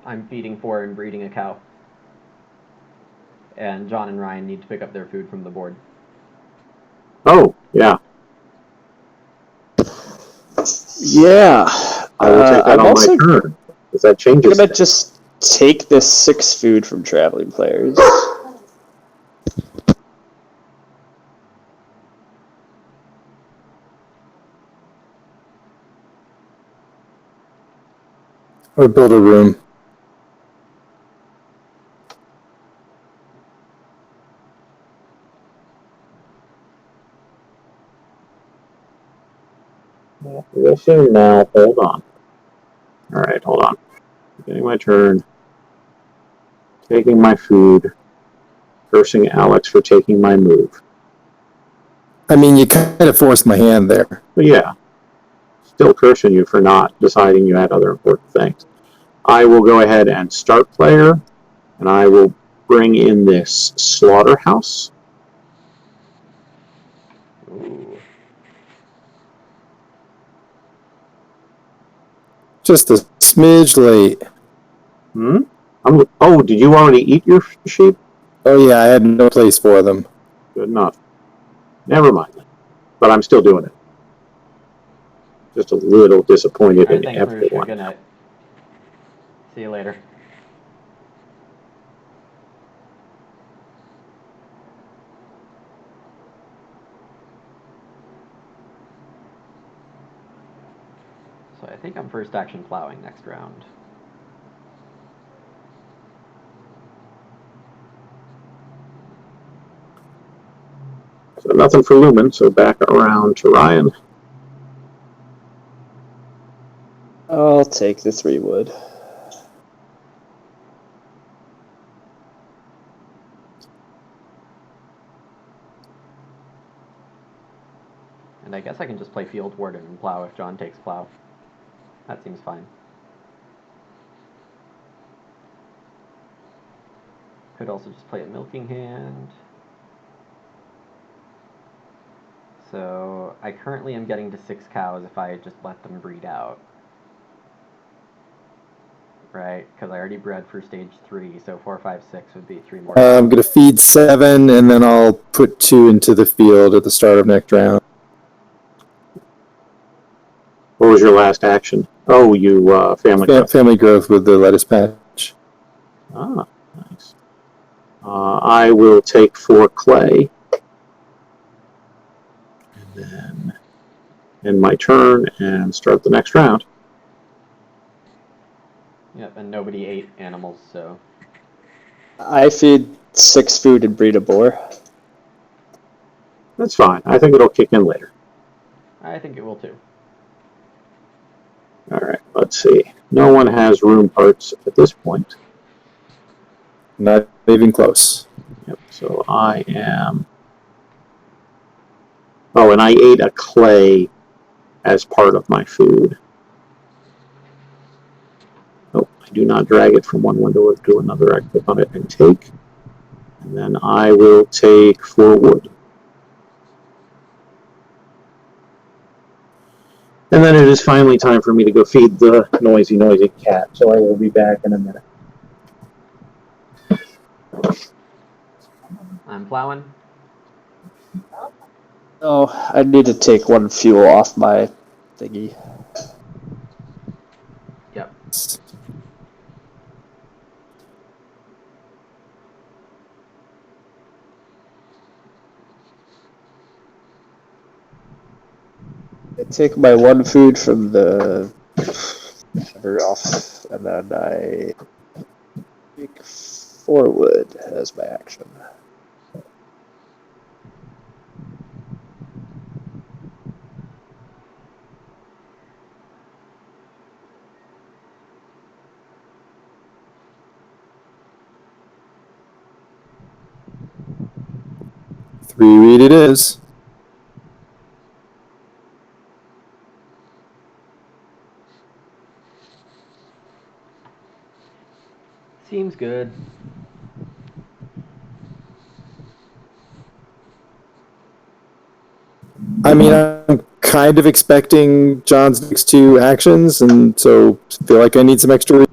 I'm feeding 4 and breeding a cow. And John and Ryan need to pick up their food from the board. Oh, yeah. Yeah. I will take that on my turn. Because that changes. I'm going to just take this 6 food from traveling players. Or build a room. Position now. Hold on. All right, hold on. Getting my turn. Taking my food. Cursing Alex for taking my move. I mean, you kind of forced my hand there. But yeah. Still cursing you for not deciding you had other important things. I will go ahead and start player, and I will bring in this slaughterhouse. Ooh. Just a smidge late. Oh, did you already eat your sheep? Oh yeah, I had no place for them. Good enough. Never mind. But I'm still doing it. Just a little disappointed in Thanks, everyone. Rooster. Good night. See you later. So I think I'm first action plowing next round. So nothing for Lumen, so back around to Ryan. I'll take the 3 wood. And I guess I can just play Field Warden and plow if John takes plow. That seems fine. Could also just play a milking hand. So I currently am getting to 6 cows if I just let them breed out. Right? Because I already bred for stage 3, so 4, 5, 6 would be 3 more. I'm going to feed 7, and then I'll put 2 into the field at the start of next round. What was your last action? Oh, you family growth. Family growth with the lettuce patch. Ah, nice. I will take 4 clay. And then end my turn and start the next round. Yep, and nobody ate animals, so... I feed 6 food and breed a boar. That's fine. I think it'll kick in later. I think it will too. Alright, let's see. No one has room parts at this point. Not even close. Yep, so I am... Oh, and I ate a clay as part of my food. Oh, I do not drag it from one window to another. I click on it and take. And then I will take 4 wood. And then it is finally time for me to go feed the noisy cat. So I will be back in a minute. I'm plowing. Oh, I need to take one fuel off my thingy. Yep. I take my one food from the off, and then I take 4 wood as my action. Three read it is. Seems good. I mean, I'm kind of expecting John's next 2 actions, and so feel like I need some extra read.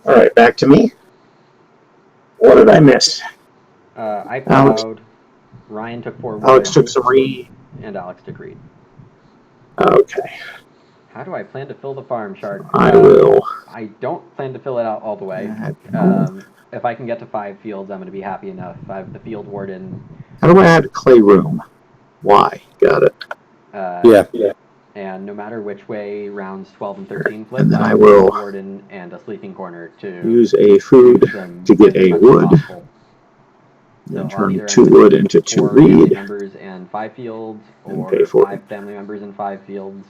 All right, back to me. What did I miss? I Alex. plowed. Ryan took 4 wood. Alex took some read. And Alex took read. Okay, How do I plan to fill the farm, Shark? I will. I don't plan to fill it out all the way. If I can get to 5 fields, I'm going to be happy enough. I have the field warden. How do I add clay room? Why? Got it. Yeah. And no matter which way rounds 12 and 13 flip, And then I have will a field warden and a sleeping corner to use a food use them to get as a much as wood. possible. Then I'll turn either 2 end with wood into 2 4 family reed. members and 5 fields, And or pay for 5 it. family members and 5 fields,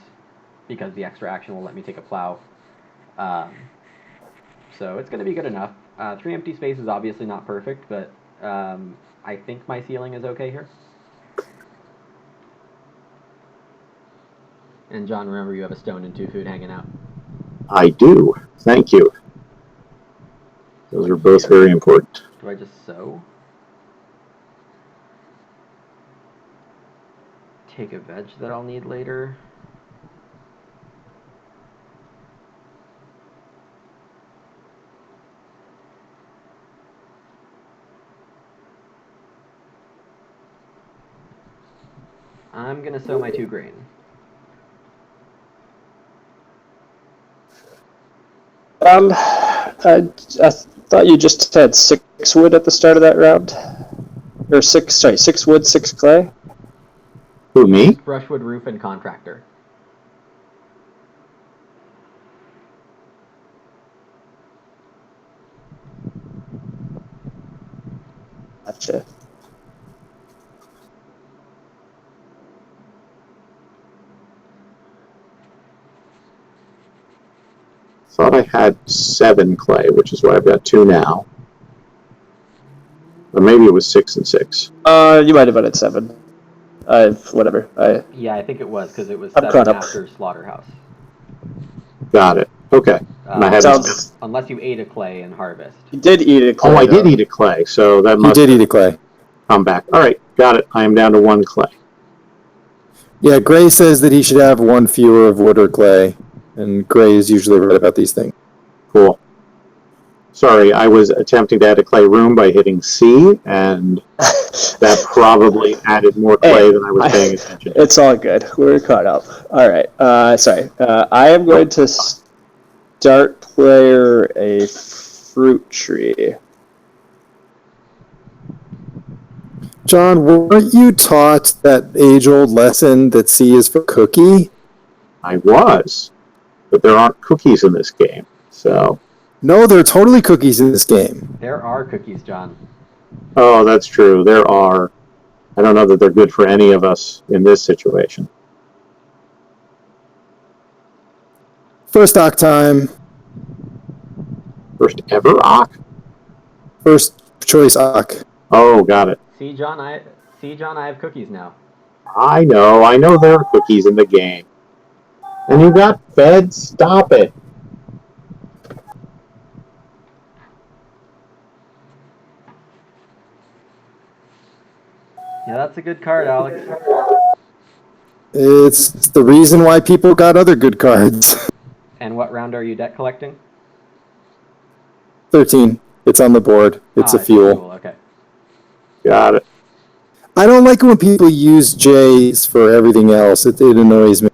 because the extra action will let me take a plow. So it's going to be good enough. 3 empty space is obviously not perfect, but I think my ceiling is okay here. And John, remember you have a stone and 2 food hanging out. I do. Thank you. Those are both very important. Do I just sow? Take a veg that I'll need later. I'm gonna sow my 2 grain. I thought you just had 6 wood at the start of that round, or 6 wood, 6 clay. Who, me? Brushwood, roof, and contractor. Gotcha. Thought I had 7 clay, which is why I've got 2 now. Or maybe it was 6 and 6. You might have been at 7. Whatever. Yeah, I think it was, because it was I'm 7 caught up. after Slaughterhouse. Got it. Okay. And I had Sounds. Unless you ate a clay in Harvest. You did eat a clay. I did though. eat a clay, so that You must did have eat a clay. come back. All right, got it. I am down to 1 clay. Yeah, Gray says that he should have 1 fewer of wood or clay, and Gray is usually right about these things. Cool. Sorry, I was attempting to add a clay room by hitting C, and that probably added more clay than I was paying attention to. It's all good. We're caught up. All right. Sorry. I am going to start player a fruit tree. John, weren't you taught that age-old lesson that C is for cookie? I was, but there aren't cookies in this game, so... No, there are totally cookies in this game. There are cookies, John. Oh, that's true. There are. I don't know that they're good for any of us in this situation. First ock time. First ever ock? First choice ock. Oh, got it. See, John, I have cookies now. I know there are cookies in the game. And you got fed? Stop it. Yeah, that's a good card, Alex. It's the reason why people got other good cards. And what round are you debt collecting? 13. It's on the board. It's a fuel. Okay. Got it. I don't like it when people use J's for everything else. It annoys me.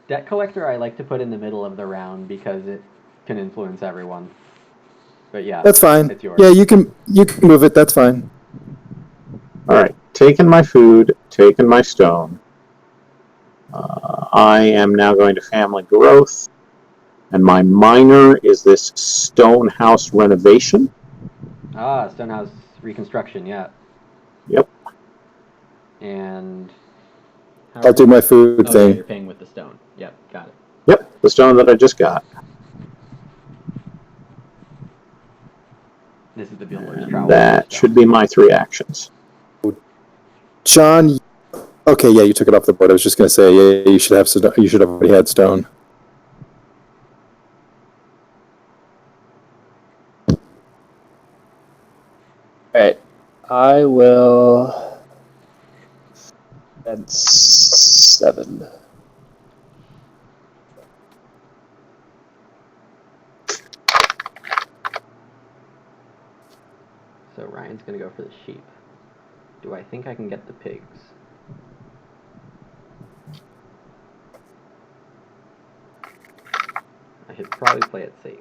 Debt collector I like to put in the middle of the round because it can influence everyone. But yeah, That's fine. It's yours. Yeah, you can move it. That's fine. All right. Taking my food, taking my stone. I am now going to family growth. And my minor is this stone house renovation. Ah, Stonehouse reconstruction, yeah. Yep. And I'll do my food yeah, thing. you're paying with the stone. Yep, got it. Yep. The stone that I just got. This is the Builder's And Trowel. that should be my 3 actions. John, okay, yeah, you took it off the board. I was just going to say, yeah, you should have already had stone. Alright. I will spend 7. So Ryan's gonna go for the sheep. Do I think I can get the pigs? I should probably play it safe.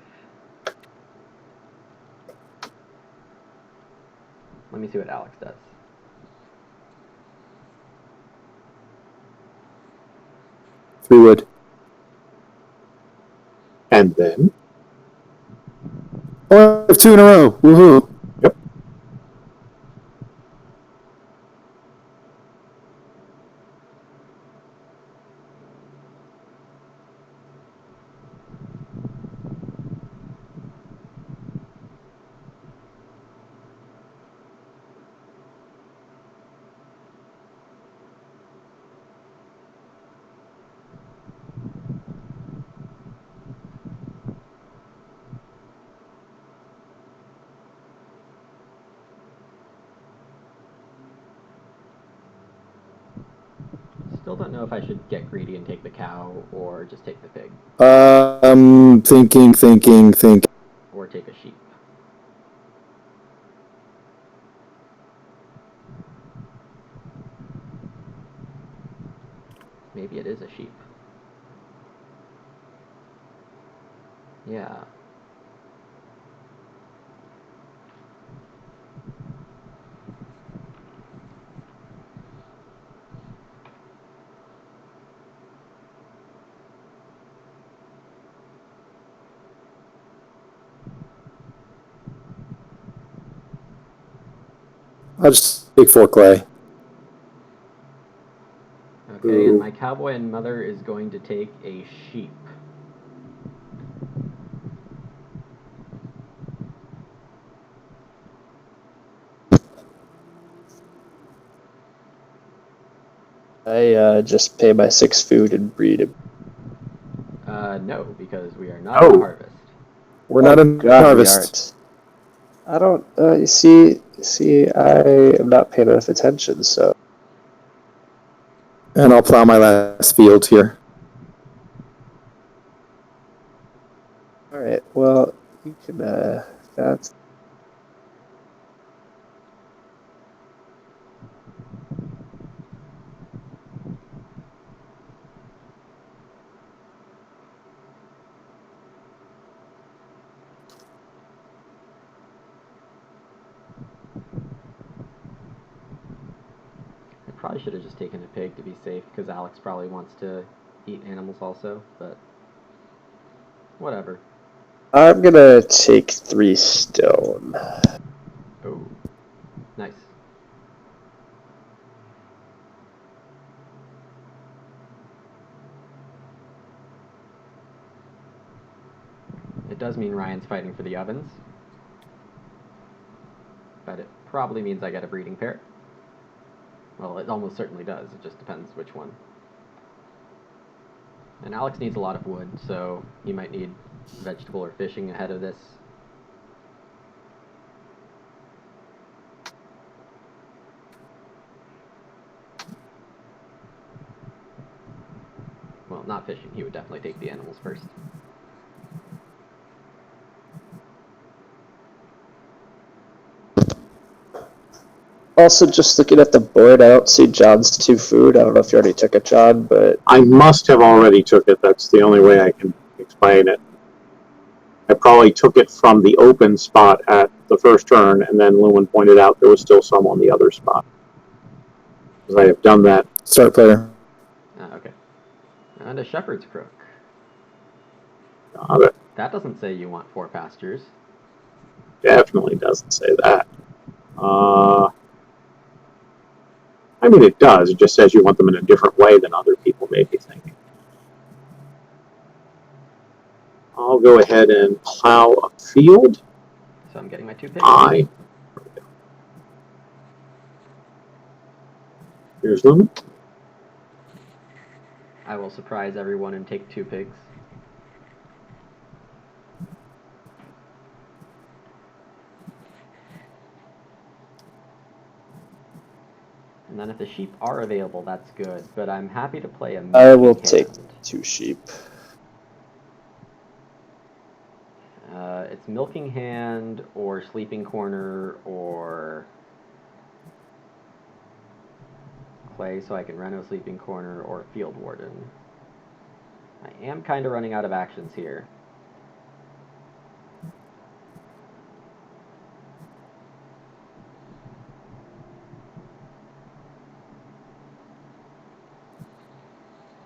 Let me see what Alex does. Three wood. And then, Oh, I have 2 in a row. Woohoo. yep. Still don't know if I should get greedy and take the cow or just take the pig Thinking. or take a sheep. Maybe it is a sheep. Yeah. I'll just take 4 clay. Okay, and my Cowboy and Mother is going to take a sheep. I just pay my 6 food and breed him. No, because we are not Oh. in harvest. We're not in God, harvest. we aren't. I don't. You see, I am not paying enough attention. So And I'll plow my last field here. all right. Well, you can. That's. I probably should have just taken a pig to be safe, because Alex probably wants to eat animals also, but whatever. I'm gonna take 3 stone. Oh, nice. It does mean Ryan's fighting for the ovens, but it probably means I get a breeding pair. Well, it almost certainly does. It just depends which one. And Alex needs a lot of wood, so he might need vegetable or fishing ahead of this. Well, not fishing. He would definitely take the animals first. Also, just looking at the board, I don't see John's 2 food. I don't know if you already took it, John, but I must have already took it. That's the only way I can explain it. I probably took it from the open spot at the first turn, and then Lumen pointed out there was still some on the other spot. Because I have done that. Start player. Okay. And a shepherd's crook. Got it. That doesn't say you want 4 pastures. Definitely doesn't say that. I mean, it does. It just says you want them in a different way than other people may be thinking. I'll go ahead and plow a field. So I'm getting my 2 pigs. Here's Lumen. I will surprise everyone and take 2 pigs. And then if the sheep are available, that's good. But I'm happy to play a milking I will hand. take 2 sheep. It's milking hand or sleeping corner or clay, so I can reno sleeping corner or field warden. I am kind of running out of actions here.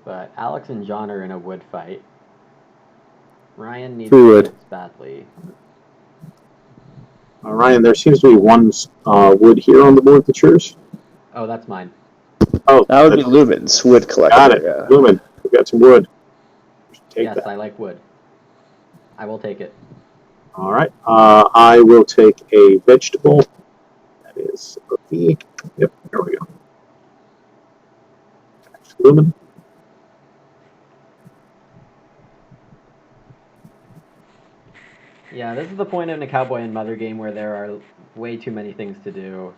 But Alex and John are in a wood fight. Ryan needs Wood. woods badly. Ryan, there seems to be one wood here on the board that's yours. Oh, that's mine. Oh, That would be Lumen's wood collector. got it. Yeah. Lumen, we got some wood. Take Yes, that. I like wood. I will take it. All right. I will take a vegetable. That is the. Yep, there we go. Lumen. Yeah, this is the point in a Cowboy and Mother game where there are way too many things to do.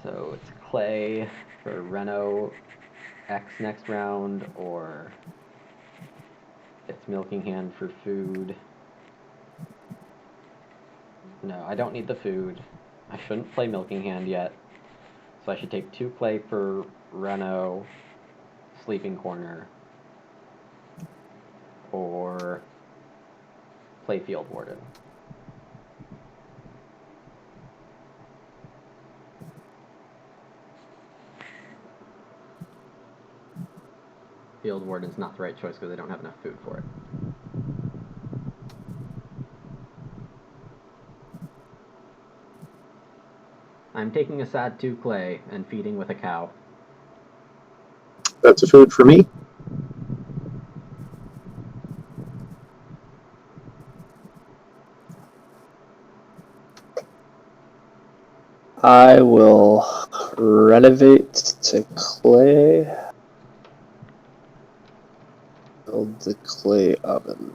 So it's clay for Reno X next round, or it's milking hand for food. No, I don't need the food. I shouldn't play milking hand yet. So I should take 2 clay for Reno sleeping corner, or play field warden. Field warden's not the right choice because I don't have enough food for it. I'm taking a sad 2 clay and feeding with a cow. That's a food for me. I will renovate to clay. Build the clay oven.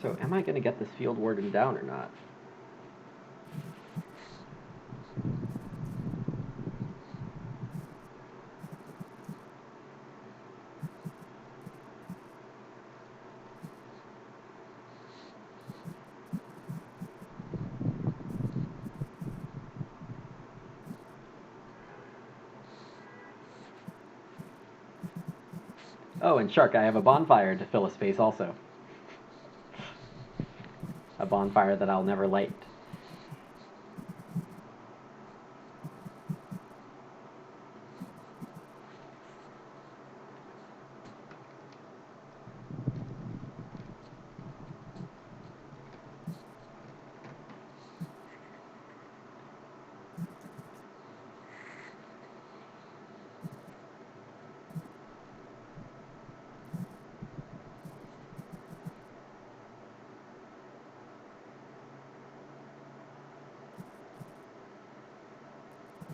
So am I going to get this field warden down or not? Oh, and Shark, I have a bonfire to fill a space also. A bonfire that I'll never light.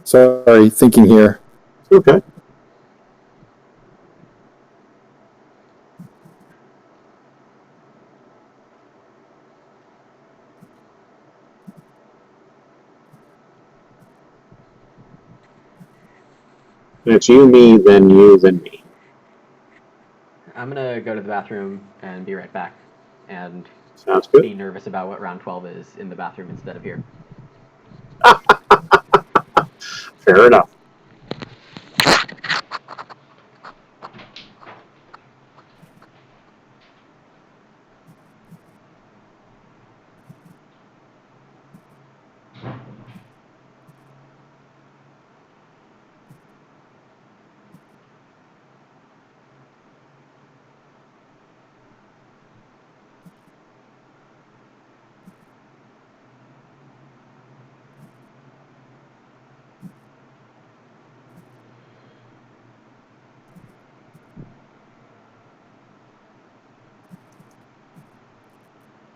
Sorry, thinking here. Okay. It's you, me, then you, then me. I'm gonna go to the bathroom and be right back, and Sounds be good. nervous about what round 12 is in the bathroom instead of here. Fair enough.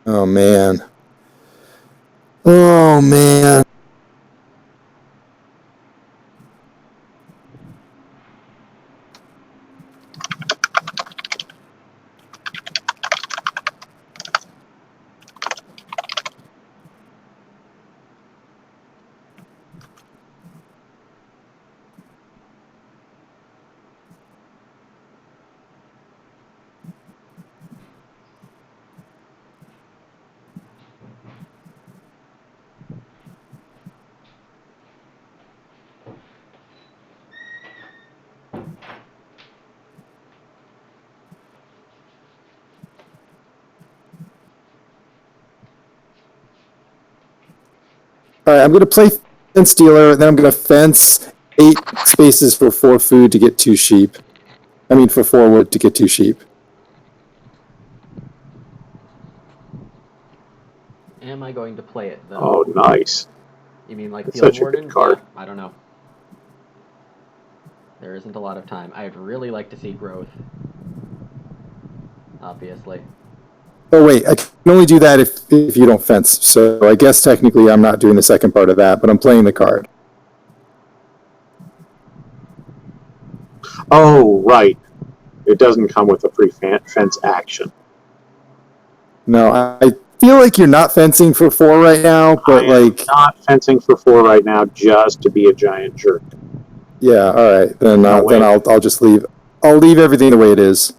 Oh man. Oh man. All right, I'm going to play fence dealer, then I'm going to fence 8 spaces for 4 food to get 2 sheep. I mean, for 4 wood to get 2 sheep. Am I going to play it, though? Oh, nice. You mean like That's Field such a good Warden? card. Yeah, I don't know. There isn't a lot of time. I'd really like to see growth. Obviously. Oh wait, I can only do that if you don't fence. So I guess technically I'm not doing the second part of that, but I'm playing the card. Oh, right. It doesn't come with a pre-fence action. No, I feel like you're not fencing for 4 right now, but I am like, not fencing for 4 right now just to be a giant jerk. yeah, all right, then No way. I'll just leave. I'll leave everything the way it is.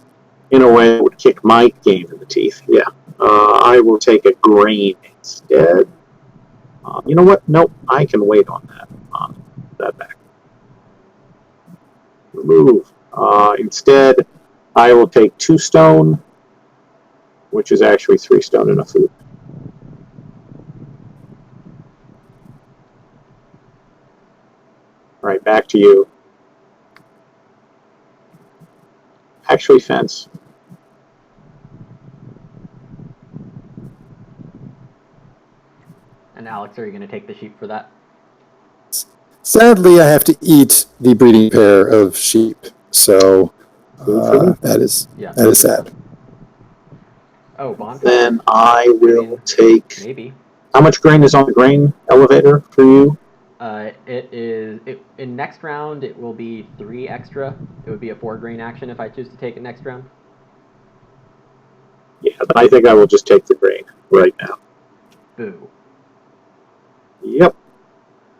In a way that would kick my game in the teeth. Yeah. I will take a grain instead. You know what? Nope. I can wait on that. That back. Remove. Instead, I will take 2 stone, which is actually 3 stone and a food. All right, back to you. Actually, fence. And Alex, are you going to take the sheep for that? Sadly, I have to eat the breeding pair of sheep, so that is Yeah. sad. Oh, bonfire? Then I will take. Maybe. How much grain is on the grain elevator for you? In next round, it will be 3 extra. It would be a 4 grain action if I choose to take it next round. Yeah, then I think I will just take the grain right now. Boo. Yep.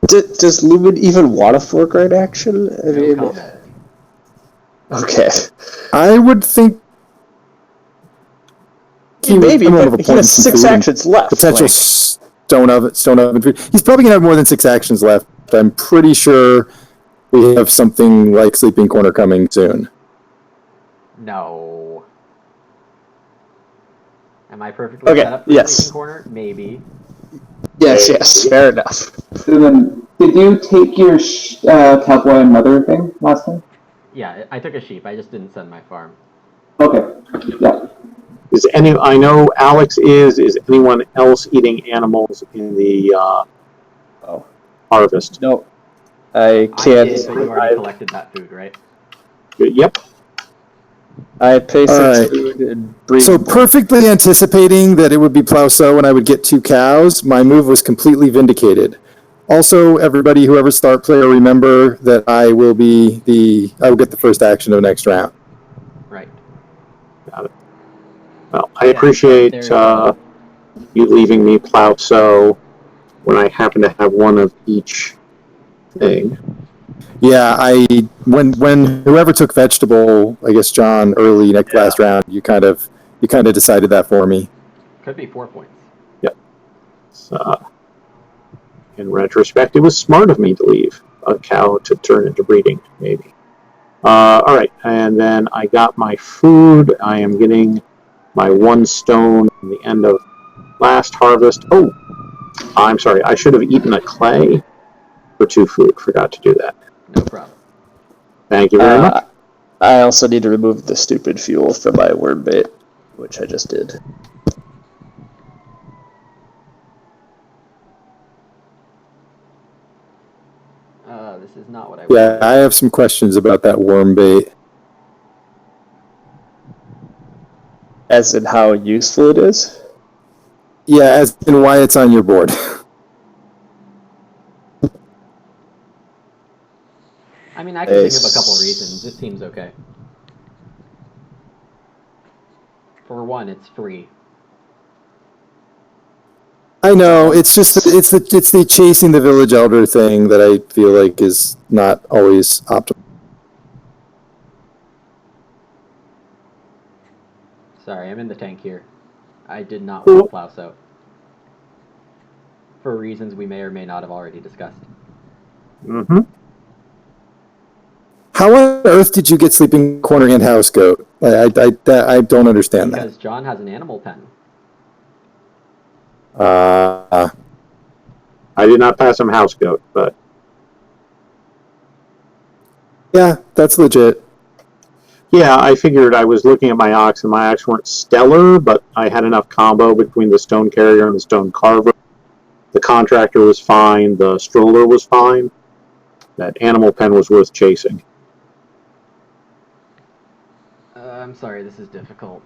Does Lumen even want a 4 grade action? I No mean, comment. okay. I would think Maybe, would but he has 6 actions left. Potential Like, stone oven food. He's probably gonna have more than 6 actions left. I'm pretty sure we have something like Sleeping Corner coming soon. No. Am I perfectly Okay, set up for yes. Sleeping Corner? Maybe. yes, fair enough. So then, did you take your Cowboy and Mother thing last time? Yeah, I took a sheep. I just didn't send my farm. Okay. Yeah. I know Alex is anyone else eating animals in the harvest? No, I I can't. did, but you already collected that food, right? Yep. I pay 6 Alright. food and breed. So perfectly anticipating that it would be Plow-So and I would get 2 cows, my move was completely vindicated. Also, everybody, whoever start player, remember that I will get the first action of next round. Right. Got it. Well, I Yeah, appreciate there's, uh, you leaving me plow so when I happen to have one of each thing. Yeah, when whoever took vegetable, I guess John early last round, you kind of decided that for me. Could be 4 points. Yep. So, in retrospect, it was smart of me to leave a cow to turn into breeding, maybe. All right, and then I got my food. I am getting my 1 stone from the end of last harvest. Oh, I'm sorry. I should have eaten a clay for 2 food. Forgot to do that. No problem. Thank you very much. I also need to remove the stupid fuel from my worm bait, which I just did. This is not what I Yeah, wanted. I have some questions about that worm bait. As in how useful it is? Yeah, as in why it's on your board. I mean, I can think of a couple reasons. It seems okay. For one, it's free. I know, it's the chasing the village elder thing that I feel like is not always optimal. Sorry, I'm in the tank here. I did not want to plow so. For reasons we may or may not have already discussed. Mm-hmm. How on earth did you get sleeping corner and house goat? I don't understand Because John has an animal pen. that. I did not pass him house goat, but Yeah, that's legit. yeah, I figured I was looking at my ox, and my ox weren't stellar, but I had enough combo between the stone carrier and the stone carver. The contractor was fine. The stroller was fine. That animal pen was worth chasing. I'm sorry, this is difficult.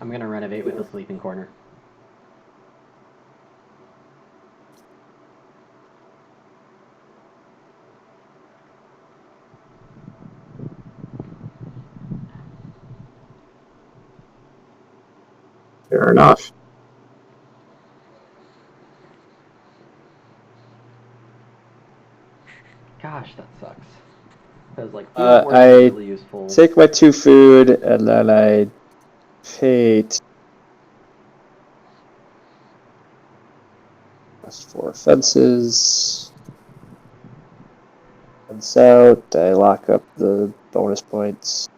I'm going to renovate with a sleeping corner. Fair enough. Gosh, that sucks. Because, like, I field is really useful. take my 2 food and then I pay +4 fences. Fence out. I lock up the bonus points.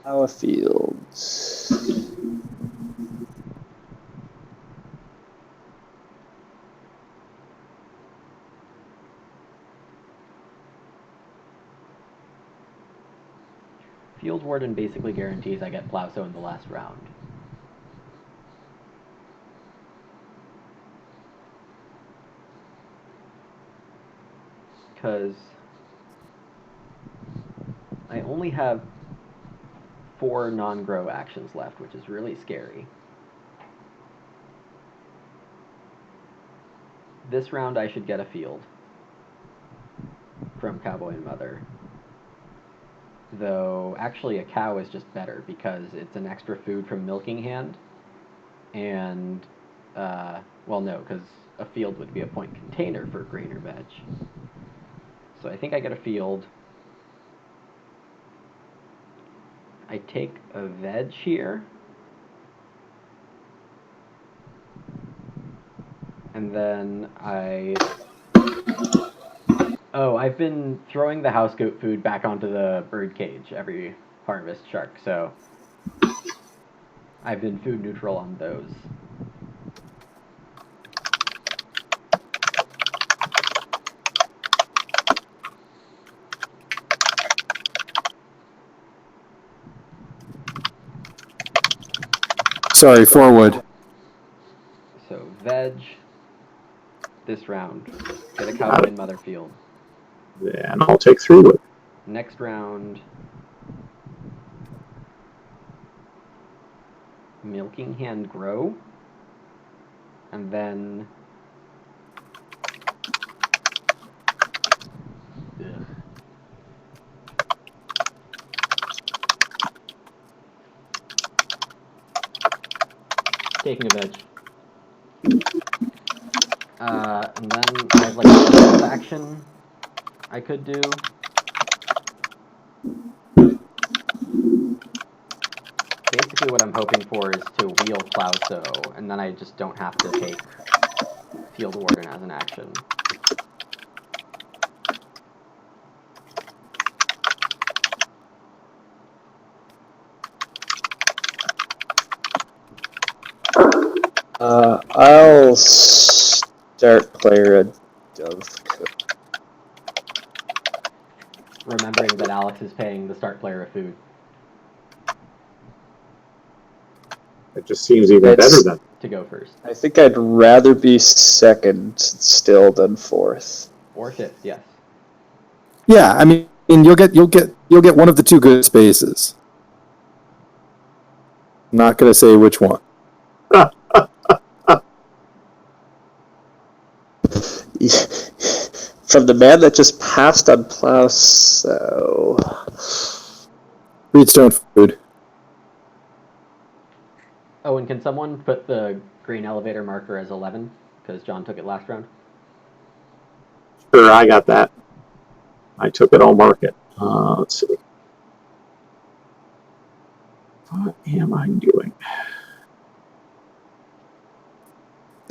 Now a field. Field Warden basically guarantees I get Plowso in the last round. Because I only have 4 non-grow actions left, which is really scary. This round I should get a field from Cowboy and Mother. Though, actually a cow is just better because it's an extra food from Milking Hand. And, well, no, because a field would be a point container for grain or veg. So I think I get a field. I take a veg here. And then I Oh, I've been throwing the house goat food back onto the bird cage every harvest, Shark, so I've been food neutral on those. Sorry, forward. So, veg, this round. Get a Cowboy and Mother field. Then I'll take 3 wood. Next round, milking hand grow, and then ugh. Taking a veg. And then I have like a bonus action I could do. Basically what I'm hoping for is to wheel Plowsow, and then I just don't have to take Field Warden as an action. I'll start player a dove cook. Remembering that Alex is paying the start player a food. It just seems even better than. To go first. I think I'd rather be second still than fourth. Or fifth, yes. Yeah, I mean, you'll get one of the 2 good spaces. I'm not gonna say which one. From the man that just passed on Plowsow. Reedstone food. Oh, and can someone put the green elevator marker as 11? Because John took it last round. Sure, I got that. I took it, I'll mark it. Let's see. What am I doing?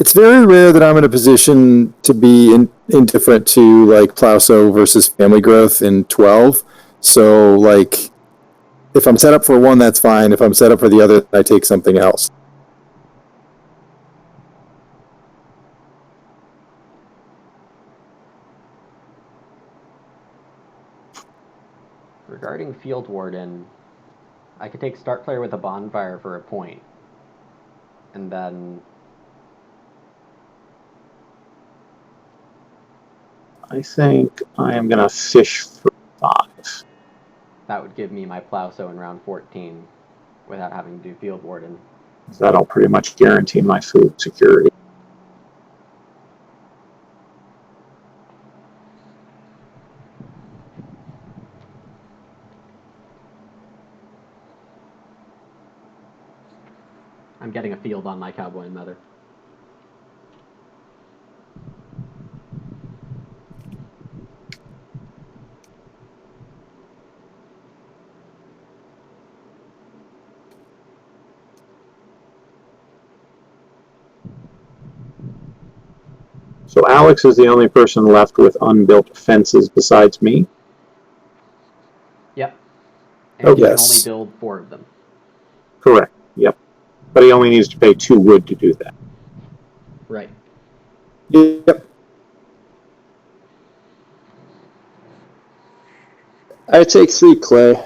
It's very rare that I'm in a position to be indifferent to like Plowsow versus family growth in 12. So like, if I'm set up for one, that's fine. If I'm set up for the other, I take something else. Regarding Field Warden, I could take start player with a bonfire for a point. And then I think I am going to fish for 5. that would give me my Plowsow in round 14 without having to do Field Warden. That'll pretty much guarantee my food security. I'm getting a field on my Cowboy and Mother. So Alex is the only person left with unbuilt fences besides me. Yep. And Oh, you can yes. only build 4 of them. Correct. Yep. But he only needs to pay 2 wood to do that. Right. Yep. I take 3 clay.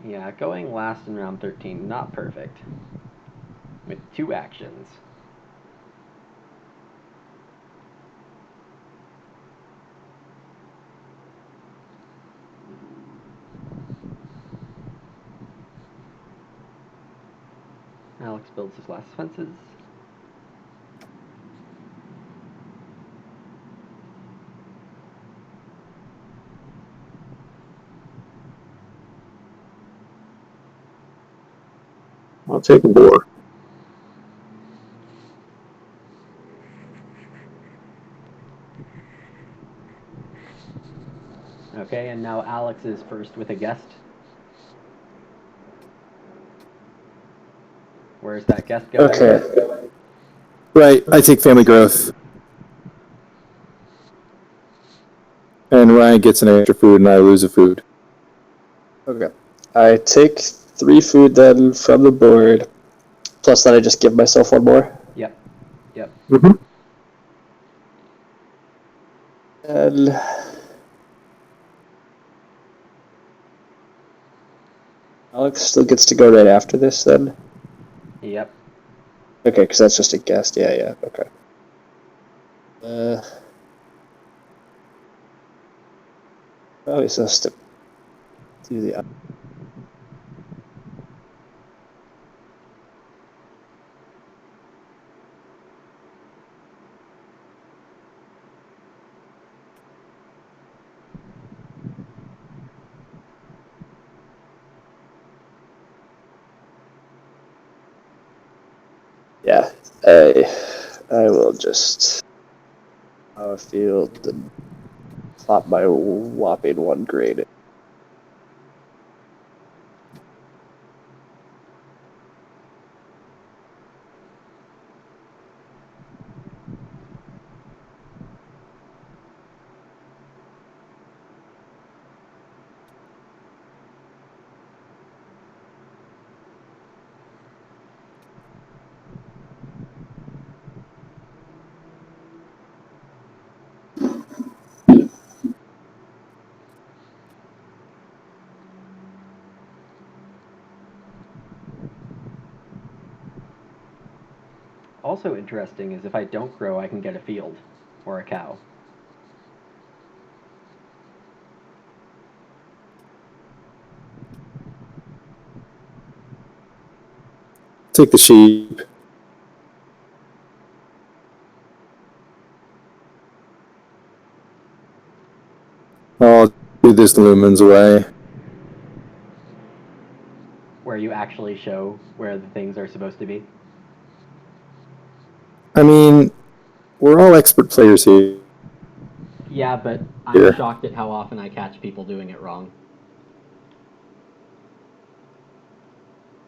Yeah, going last in round 13, not perfect. With 2 actions. Alex builds his last fences. take a boar. Okay, and now Alex is first with a guest. Where's that guest going? Okay. Right, I take family growth. And Ryan gets an extra food and I lose a food. Okay. I take 3 food then from the board. Plus then I just give myself 1 more. Yep. Yep. Mm-hmm. And Alex still gets to go right after this then? Yep. Okay, because that's just a guest. Yeah, okay. Probably supposed to do the... Yeah, I will just power field and plop my whopping 1 grade. Also interesting is if I don't grow, I can get a field or a cow. Take the sheep. I'll do this lumens away. Where you actually show where the things are supposed to be. I mean, we're all expert players here. Yeah, but I'm Here. shocked at how often I catch people doing it wrong.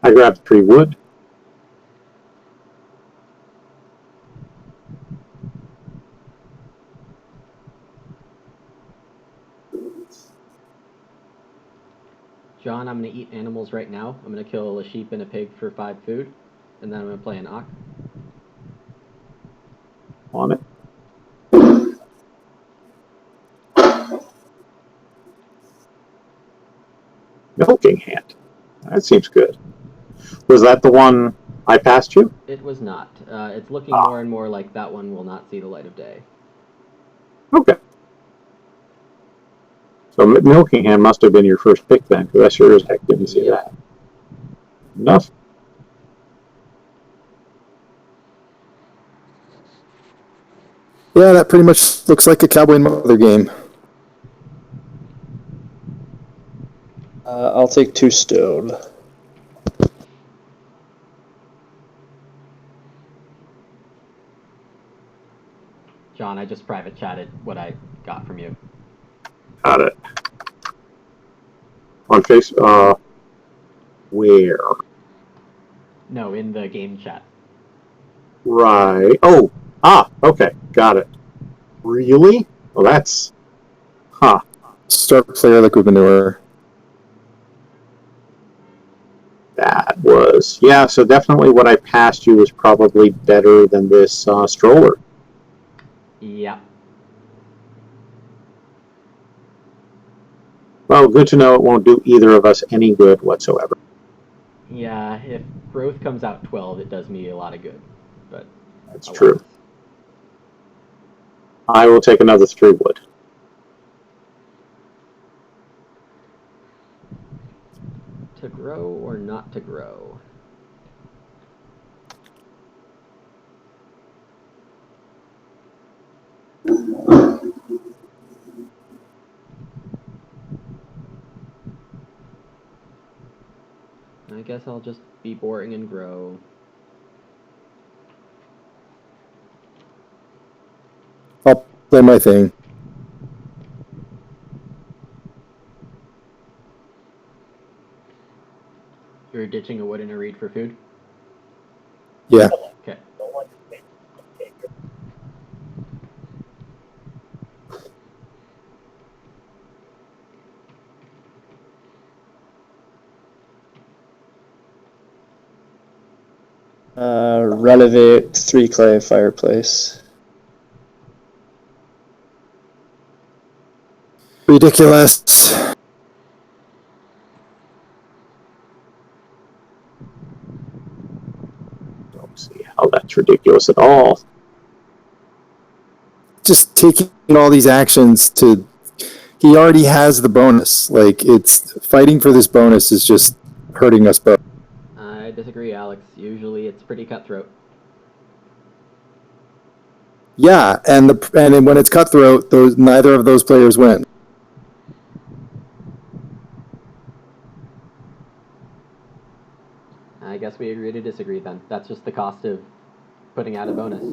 I grabbed 3 wood. John, I'm going to eat animals right now. I'm going to kill a sheep and a pig for 5 food, and then I'm going to play an ox. On it. Milking hand. That seems good. Was that the one I passed you? It was not. It's looking more and more like that one will not see the light of day. Okay. So milking hand must have been your first pick then, because I sure as heck didn't see that. Enough. Yeah, that pretty much looks like a Cowboy and Mother game. I'll take 2 stone. John, I just private chatted what I got from you. Got it. On face. Where? No, in the game chat. Right. Oh. Okay. Got it. Really? Well, that's. Huh. Start player liquid manure. That was. Yeah, so definitely what I passed you was probably better than this stroller. Yeah. Well, good to know it won't do either of us any good whatsoever. Yeah, if growth comes out 12, it does me a lot of good. But That's alas. true. I will take another 3 wood. To grow or not to grow? I guess guess I'll just be boring and grow. I'll play my thing. You're ditching a wood and a reed for food? Yeah. Okay. Renovate 3 clay fireplace. Ridiculous. Don't see how that's ridiculous at all. Just taking all these actions to, he already has the bonus. Like, it's fighting for this bonus is just hurting us both. I disagree, Alex. Usually it's pretty cutthroat. Yeah, and when it's cutthroat, neither of those players win. I guess we agree to disagree then. That's just the cost of putting out a bonus.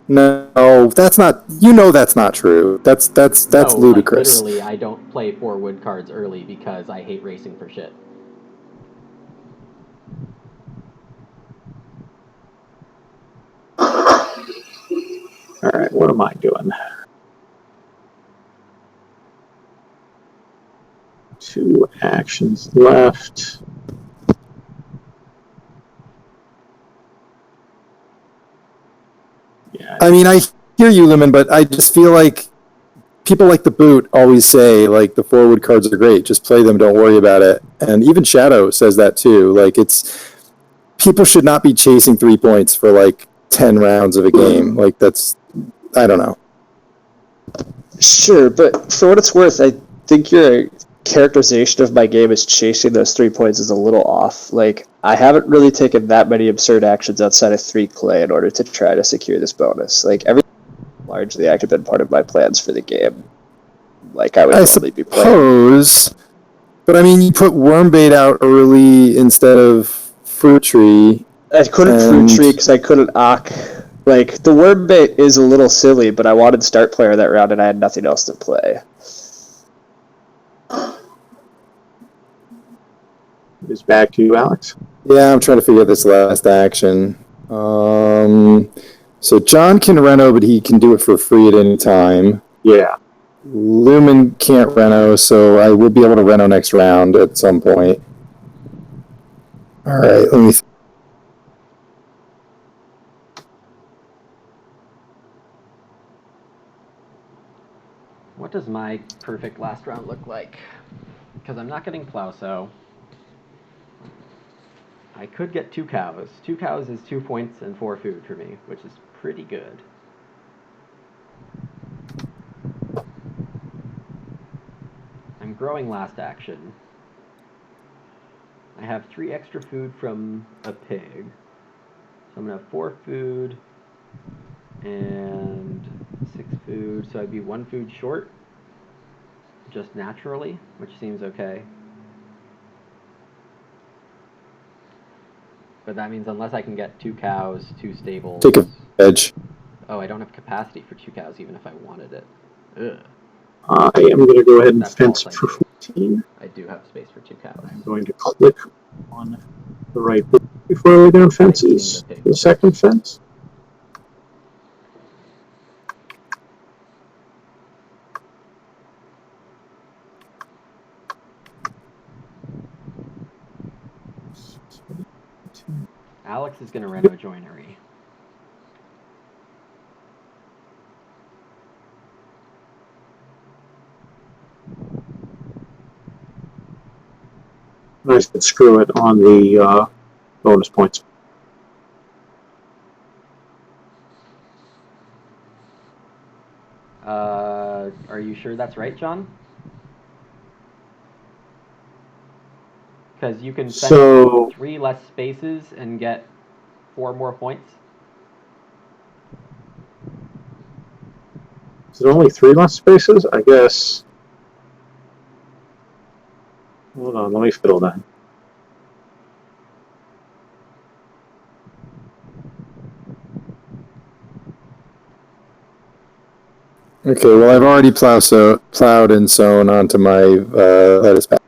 No, that's not. You know that's not true. That's No, ludicrous. Like, literally, I don't play 4 wood cards early because I hate racing for shit. Alright, what am I doing? 2 actions left. Yeah. I mean, I hear you, Lumen, but I just feel like people like the boot always say like the forward cards are great. Just play them. Don't worry about it. And even Shadow says that too. Like people should not be chasing 3 points for like 10 rounds of a game. Like I don't know. Sure, but for what it's worth, I think your characterization of my game as chasing those 3 points is a little off. Like, I haven't really taken that many absurd actions outside of 3 clay in order to try to secure this bonus. Like, everything largely actually been part of my plans for the game. Like, I would normally be playing. Suppose, but I mean, you put worm bait out early instead of fruit tree. I couldn't fruit tree because I couldn't ock. Like, the worm bait is a little silly, but I wanted start player that round and I had nothing else to play. It's back to you, Alex. Yeah, I'm trying to figure out this last action. So John can reno, but he can do it for free at any time. Yeah. Lumen can't reno, so I will be able to reno next round at some point. All right, let me. What does my perfect last round look like? Because I'm not getting plow, so I could get 2 cows. 2 cows is 2 points and 4 food for me, which is pretty good. I'm growing last action. I have 3 extra food from a pig. So I'm going to have 4 food and 6 food. So I'd be 1 food short, just naturally, which seems okay. But that means unless I can get 2 cows, 2 stables. Take a edge. Oh, I don't have capacity for 2 cows even if I wanted it. Ugh. I am going to go ahead and That's fence false, I for do. 14. I do have space for 2 cows. I'm going to click on the right button before I lay down fences. The second fence. Alex is going to reno joinery. I said screw it on the bonus points. Are you sure that's right, John? Because you can spend 3 less spaces and get 4 more points. Is it only 3 less spaces? I guess. Hold on, let me fiddle that. Okay, well, I've already plowed and sown onto my lettuce patch.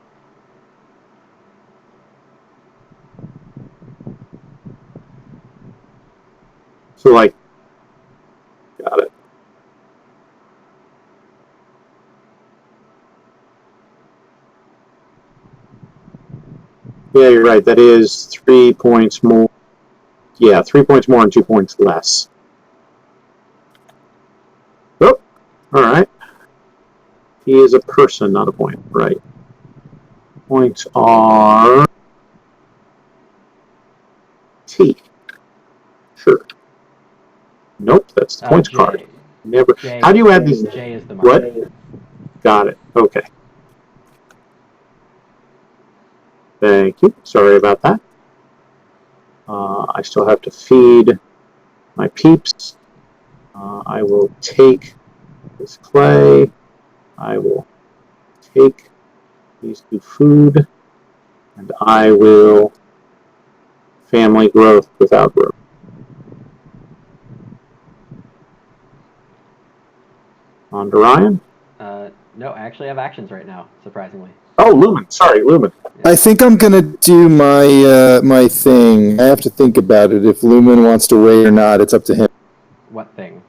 So, like, got it. Yeah, you're right. That is 3 points more. Yeah, 3 points more and 2 points less. Oh, all right. He is a person, not a point. Right. Points are T. Sure. Nope, that's the points J. card. Never. J, How do you add these? J is the marker. What? Got it. Okay. Thank you. Sorry about that. I still have to feed my peeps. I will take this clay. I will take these 2 food. And I will family growth without growth. On to Ryan. No, I actually have actions right now, surprisingly. Oh, Lumen. Sorry, Lumen. I think I'm gonna do my my thing. I have to think about it. If Lumen wants to wait or not, it's up to him. What thing?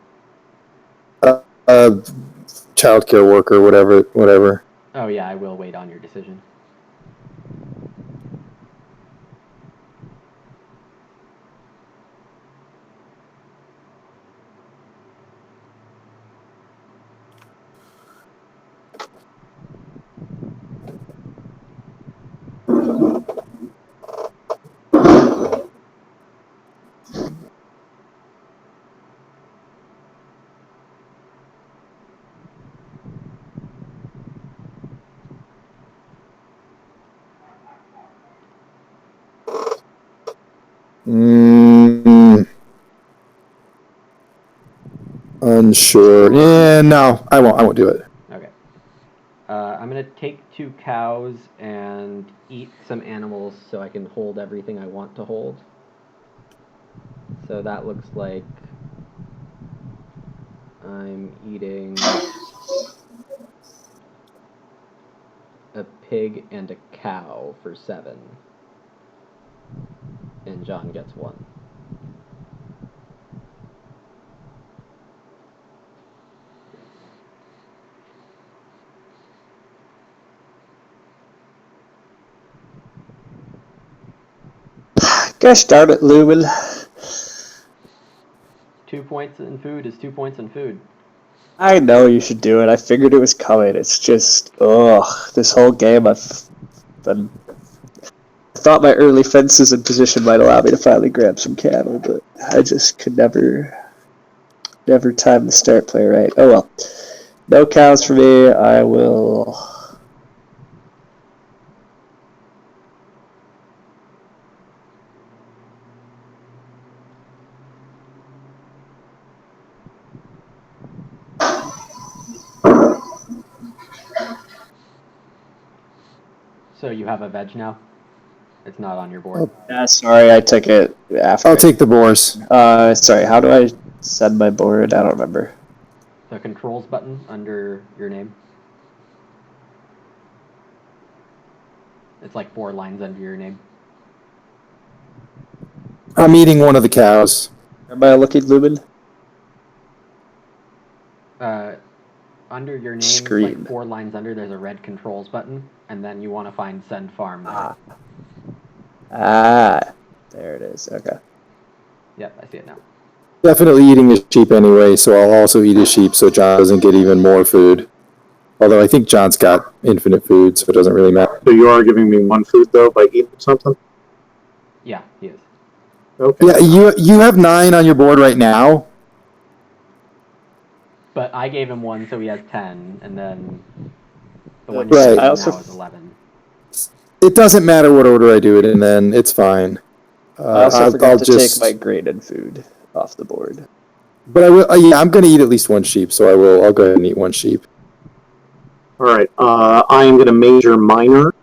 Childcare worker, whatever. Oh yeah, I will wait on your decision. Unsure. Yeah, no, I won't do it. Okay. I'm gonna take 2 cows and eat some animals so I can hold everything I want to hold. So that looks like I'm eating a pig and a cow for 7. And John gets 1. Gosh darn it, Lumen. 2 points in food is 2 points in food. I know you should do it. I figured it was coming. It's just, this whole game I've been... I thought my early fences in position might allow me to finally grab some cattle, but I just could never time the start play right. Oh well. No cows for me. I will... So you have a veg now? It's not on your board. sorry, I took it after. I'll take the boars. Sorry, how do I send my board? I don't remember. The controls button under your name. It's like 4 lines under your name. I'm eating one of the cows. Am I looking, Lumen? Under your name, Screen. like 4 lines under, there's a red controls button, and then you want to find send farm there. There it is. Okay. Yep, I see it now. Definitely eating a sheep anyway, so I'll also eat a sheep so John doesn't get even more food. Although I think John's got infinite food, so it doesn't really matter. So you are giving me 1 food, though, by eating something? Yeah, he is. Okay. Yeah, you have 9 on your board right now. But I gave him 1, so he has 10, and then the one Right. you're I now also is 11. It doesn't matter what order I do it in, then it's fine. I also forgot I'll to just take my graded food off the board. But I will. Yeah, I'm going to eat at least one sheep, so I'll go ahead and eat one sheep. All right. I am going to major minor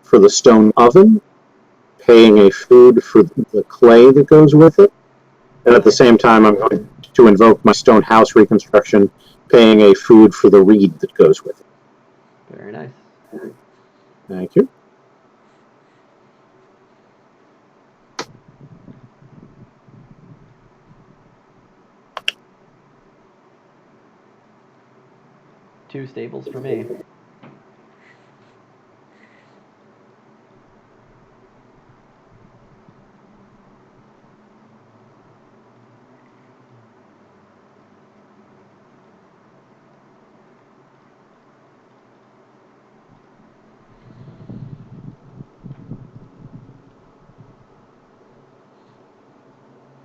for the stone oven, paying a food for the clay that goes with it, and at the same time, I'm going to invoke my stone house reconstruction, paying a food for the reed that goes with it. Very nice. Thank you. Two stables for me.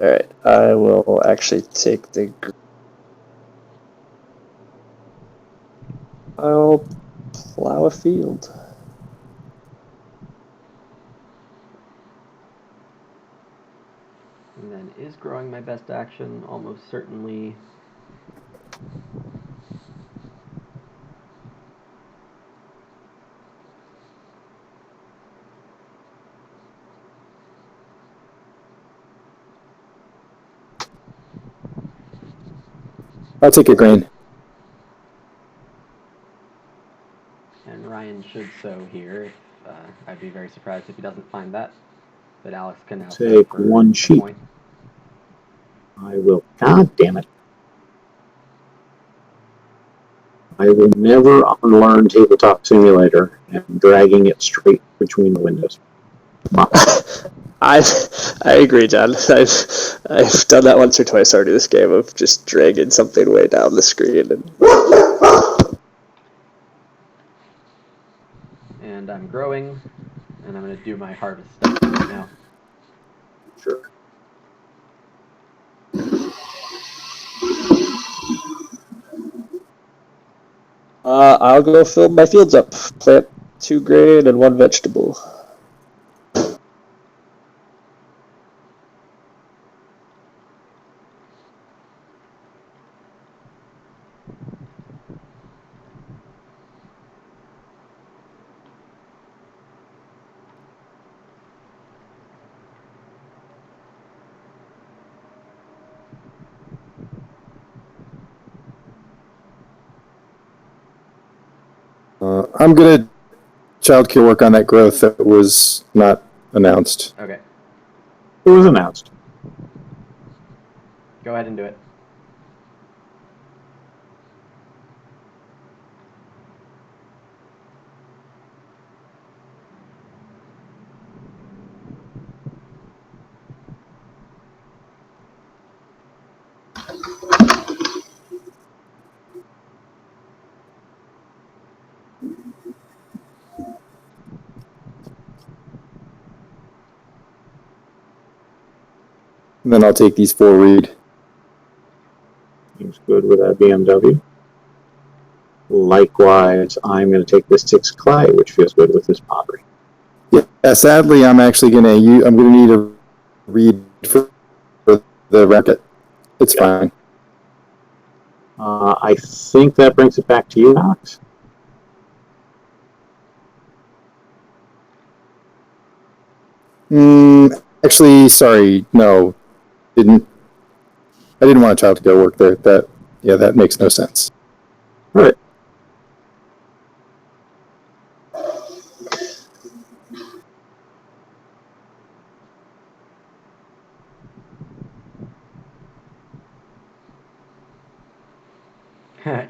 Alright, I will actually take the... I'll plow a field. And then is growing my best action? Almost certainly. I'll take a grain. And Ryan should sow here. I'd be very surprised if he doesn't find that. But Alex can now sow Take for one the sheep. point. I will. God damn it! I will never unlearn Tabletop Simulator and dragging it straight between the windows. I agree, John. I've done that once or twice already this game of just dragging something way down the screen. And I'm growing, and I'm going to do my harvest stuff right now. Sure. I'll go fill my fields up. Plant 2 grain and 1 vegetable. I'm going to childcare work on that growth that was not announced. Okay, It was announced. go ahead and do it. And then I'll take these 4 reed. Seems good with that BMW. Likewise, I'm going to take this 6 clay, which feels good with this pottery. Yeah, sadly, I'm actually going to need a reed for the racket. It's fine. I think that brings it back to you, Alex. Actually, sorry, no, I didn't want a child to go work there. That makes no sense. All right.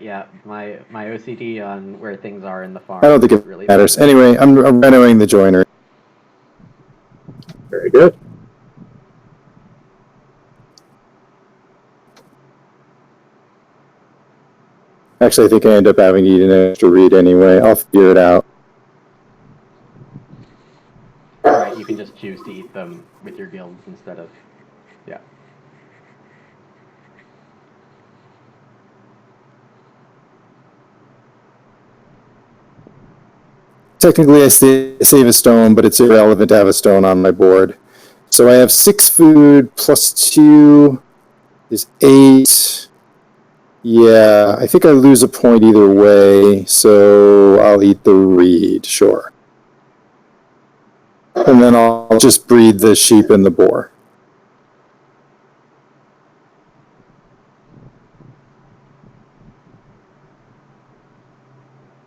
Yeah, my OCD on where things are in the farm. I don't think it really matters. bad. Anyway, I'm renovating the joinery. Very good. Actually, I think I end up having to eat an extra reed anyway. I'll figure it out. Right, you can just choose to eat them with your guilds instead of... Yeah. Technically, I save a stone, but it's irrelevant to have a stone on my board. So I have 6 food plus 2 is 8. Yeah, I think I lose a point either way, so I'll eat the reed, sure. And then I'll just breed the sheep and the boar.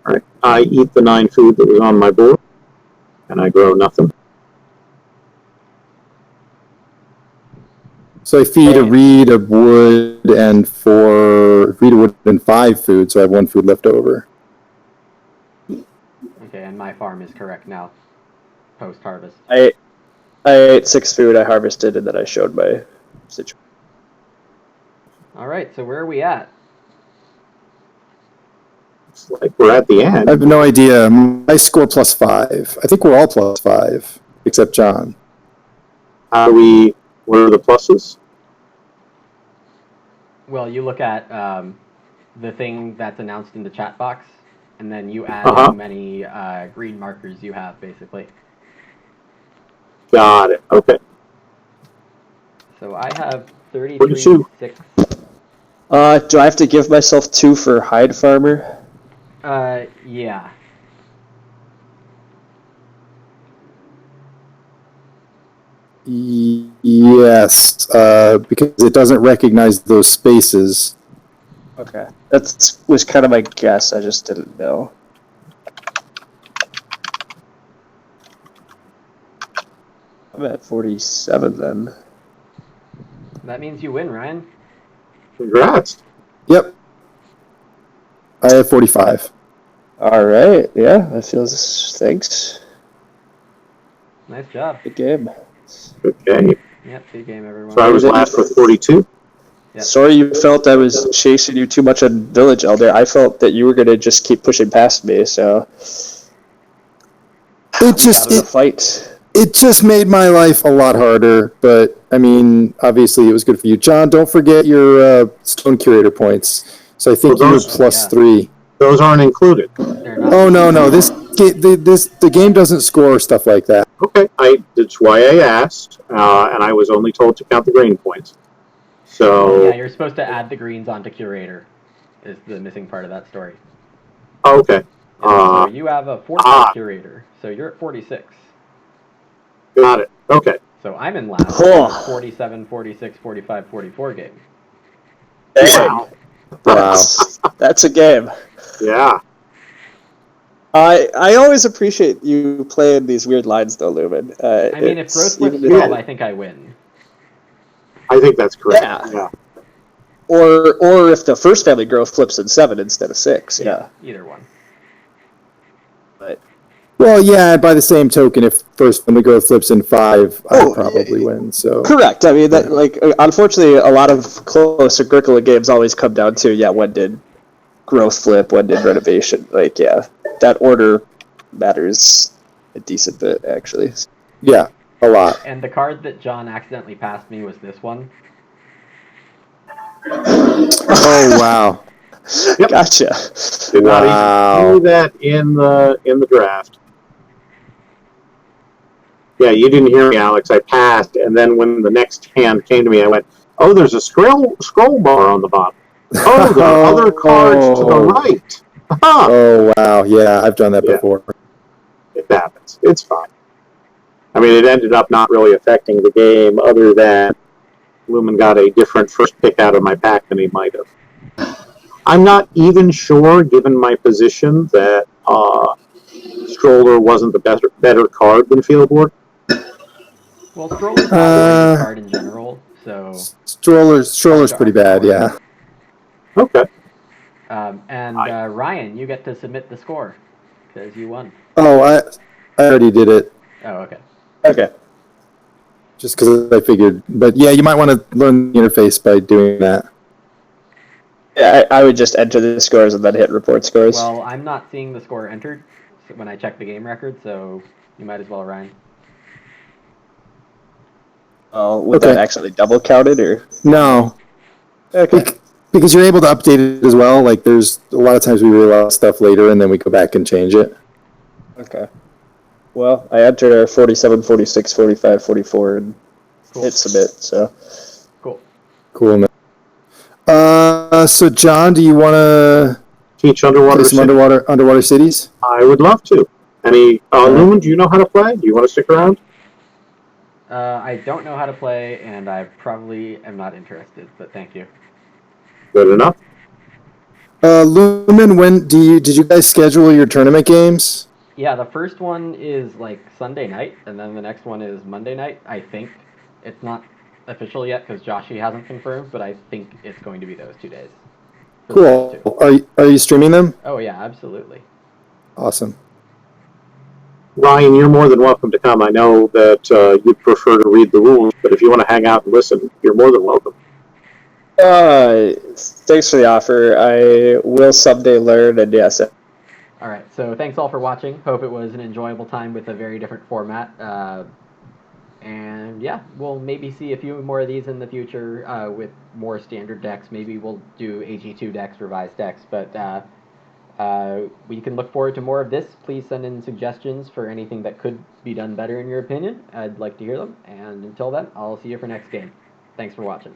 All right. I eat the 9 food that was on my board, and I grow nothing. So I feed a reed, a wood, and 5 food, so I have 1 food left over. Okay, and my farm is correct now, post-harvest. I ate 6 food, I harvested, and then I showed my situation. All right, so where are we at? It's like we're at the I end. have no idea. I score +5. I think we're all +5, except John. How do we? What are the pluses? Well, you look at the thing that's announced in the chat box, and then you add Uh-huh. how many green markers you have, basically. Got it. Okay. So I have 33, 42. 6. Do I have to give myself 2 for hide farmer? Yeah. Yes, because it doesn't recognize those spaces. Okay. That was kind of my guess, I just didn't know. I'm at 47 then. That means you win, Ryan. Congrats. Yep. I have 45. Alright, yeah, that feels... Thanks. Nice job. Good game. Okay. Yep, big game, everyone. So I was last with 42. Yep. Sorry you felt I was chasing you too much on Village Elder. I felt that you were going to just keep pushing past me, so... It just... Out of the fight. It just made my life a lot harder, but I mean, obviously it was good for you. John, don't forget your Stone Curator points. So I think Well, you're those- +3. Those aren't included. They're not. Oh no, the game doesn't score stuff like that. Okay. That's why I asked, and I was only told to count the grain points. So. Yeah, you're supposed to add the greens onto Curator, is the missing part of that story. Okay. So you have a 40 Curator, so you're at 46. Got it. Okay. So I'm in last. Oh. 47, 46, 45, 44 game. Wow. That's a game. Yeah. I always appreciate you playing these weird lines, though, Lumen. I mean, if growth flips even- 12, I think I win. I think that's correct. Yeah. Or if the first family growth flips in 7 instead of 6. Yeah. Either one. But Well, yeah, by the same token, if first family growth flips in 5, I'd probably win. So correct. I mean, that unfortunately, a lot of close Agricola games always come down to when did growth flip, when did renovation. That order matters a decent bit, actually. yeah, a lot. And the card that John accidentally passed me was this one. Oh wow. Yep. Gotcha. Did not Wow. even do that in the draft. Yeah, you didn't hear me, Alex. I passed, and then when the next hand came to me, I went, "Oh, there's a scroll bar on the bottom. Oh, there are other cards to the right." Aha! Oh wow. Yeah, I've done that Yeah. before. It happens. It's fine. I mean, it ended up not really affecting the game, other than Lumen got a different first pick out of my pack than he might have. I'm not even sure, given my position, that Stroller wasn't the better card than Fieldboard. Well, Stroller's not a great card in general, so... Stroller's pretty bad, yeah. Okay. And Ryan, you get to submit the score, because you won. Oh, I already did it. Oh, okay. Okay. Just because I figured. But yeah, you might want to learn the interface by doing that. Yeah, I would just enter the scores and then hit report scores. Well, I'm not seeing the score entered when I check the game record, so you might as well, Ryan. Would that actually double counted, or? No. Okay. Because you're able to update it as well. Like, there's a lot of times we realize stuff later and then we go back and change it. Okay. Well, I entered our 47, 46, 45, 44, and hit submit, so. Cool. Cool. So John, do you want to Teach underwater. play some underwater cities? I would love to. Any Lumen? Do you know how to play? Do you want to stick around? I don't know how to play, and I probably am not interested. But thank you. Good enough. Lumen, did you guys schedule your tournament games? Yeah, the first one is like Sunday night, and then the next one is Monday night. I think it's not official yet because Joshi hasn't confirmed, but I think it's going to be those 2 days. For the first two. Cool. Are you streaming them? Oh yeah, absolutely. Awesome. Ryan, you're more than welcome to come. I know that you'd prefer to read the rules, but if you want to hang out and listen, you're more than welcome. Thanks for the offer. I will someday learn, and yes. All right, so thanks all for watching. Hope it was an enjoyable time with a very different format. And yeah, we'll maybe see a few more of these in the future with more standard decks. Maybe we'll do AG2 decks, revised decks, but we can look forward to more of this. Please send in suggestions for anything that could be done better in your opinion. I'd like to hear them. And until then, I'll see you for next game. Thanks for watching.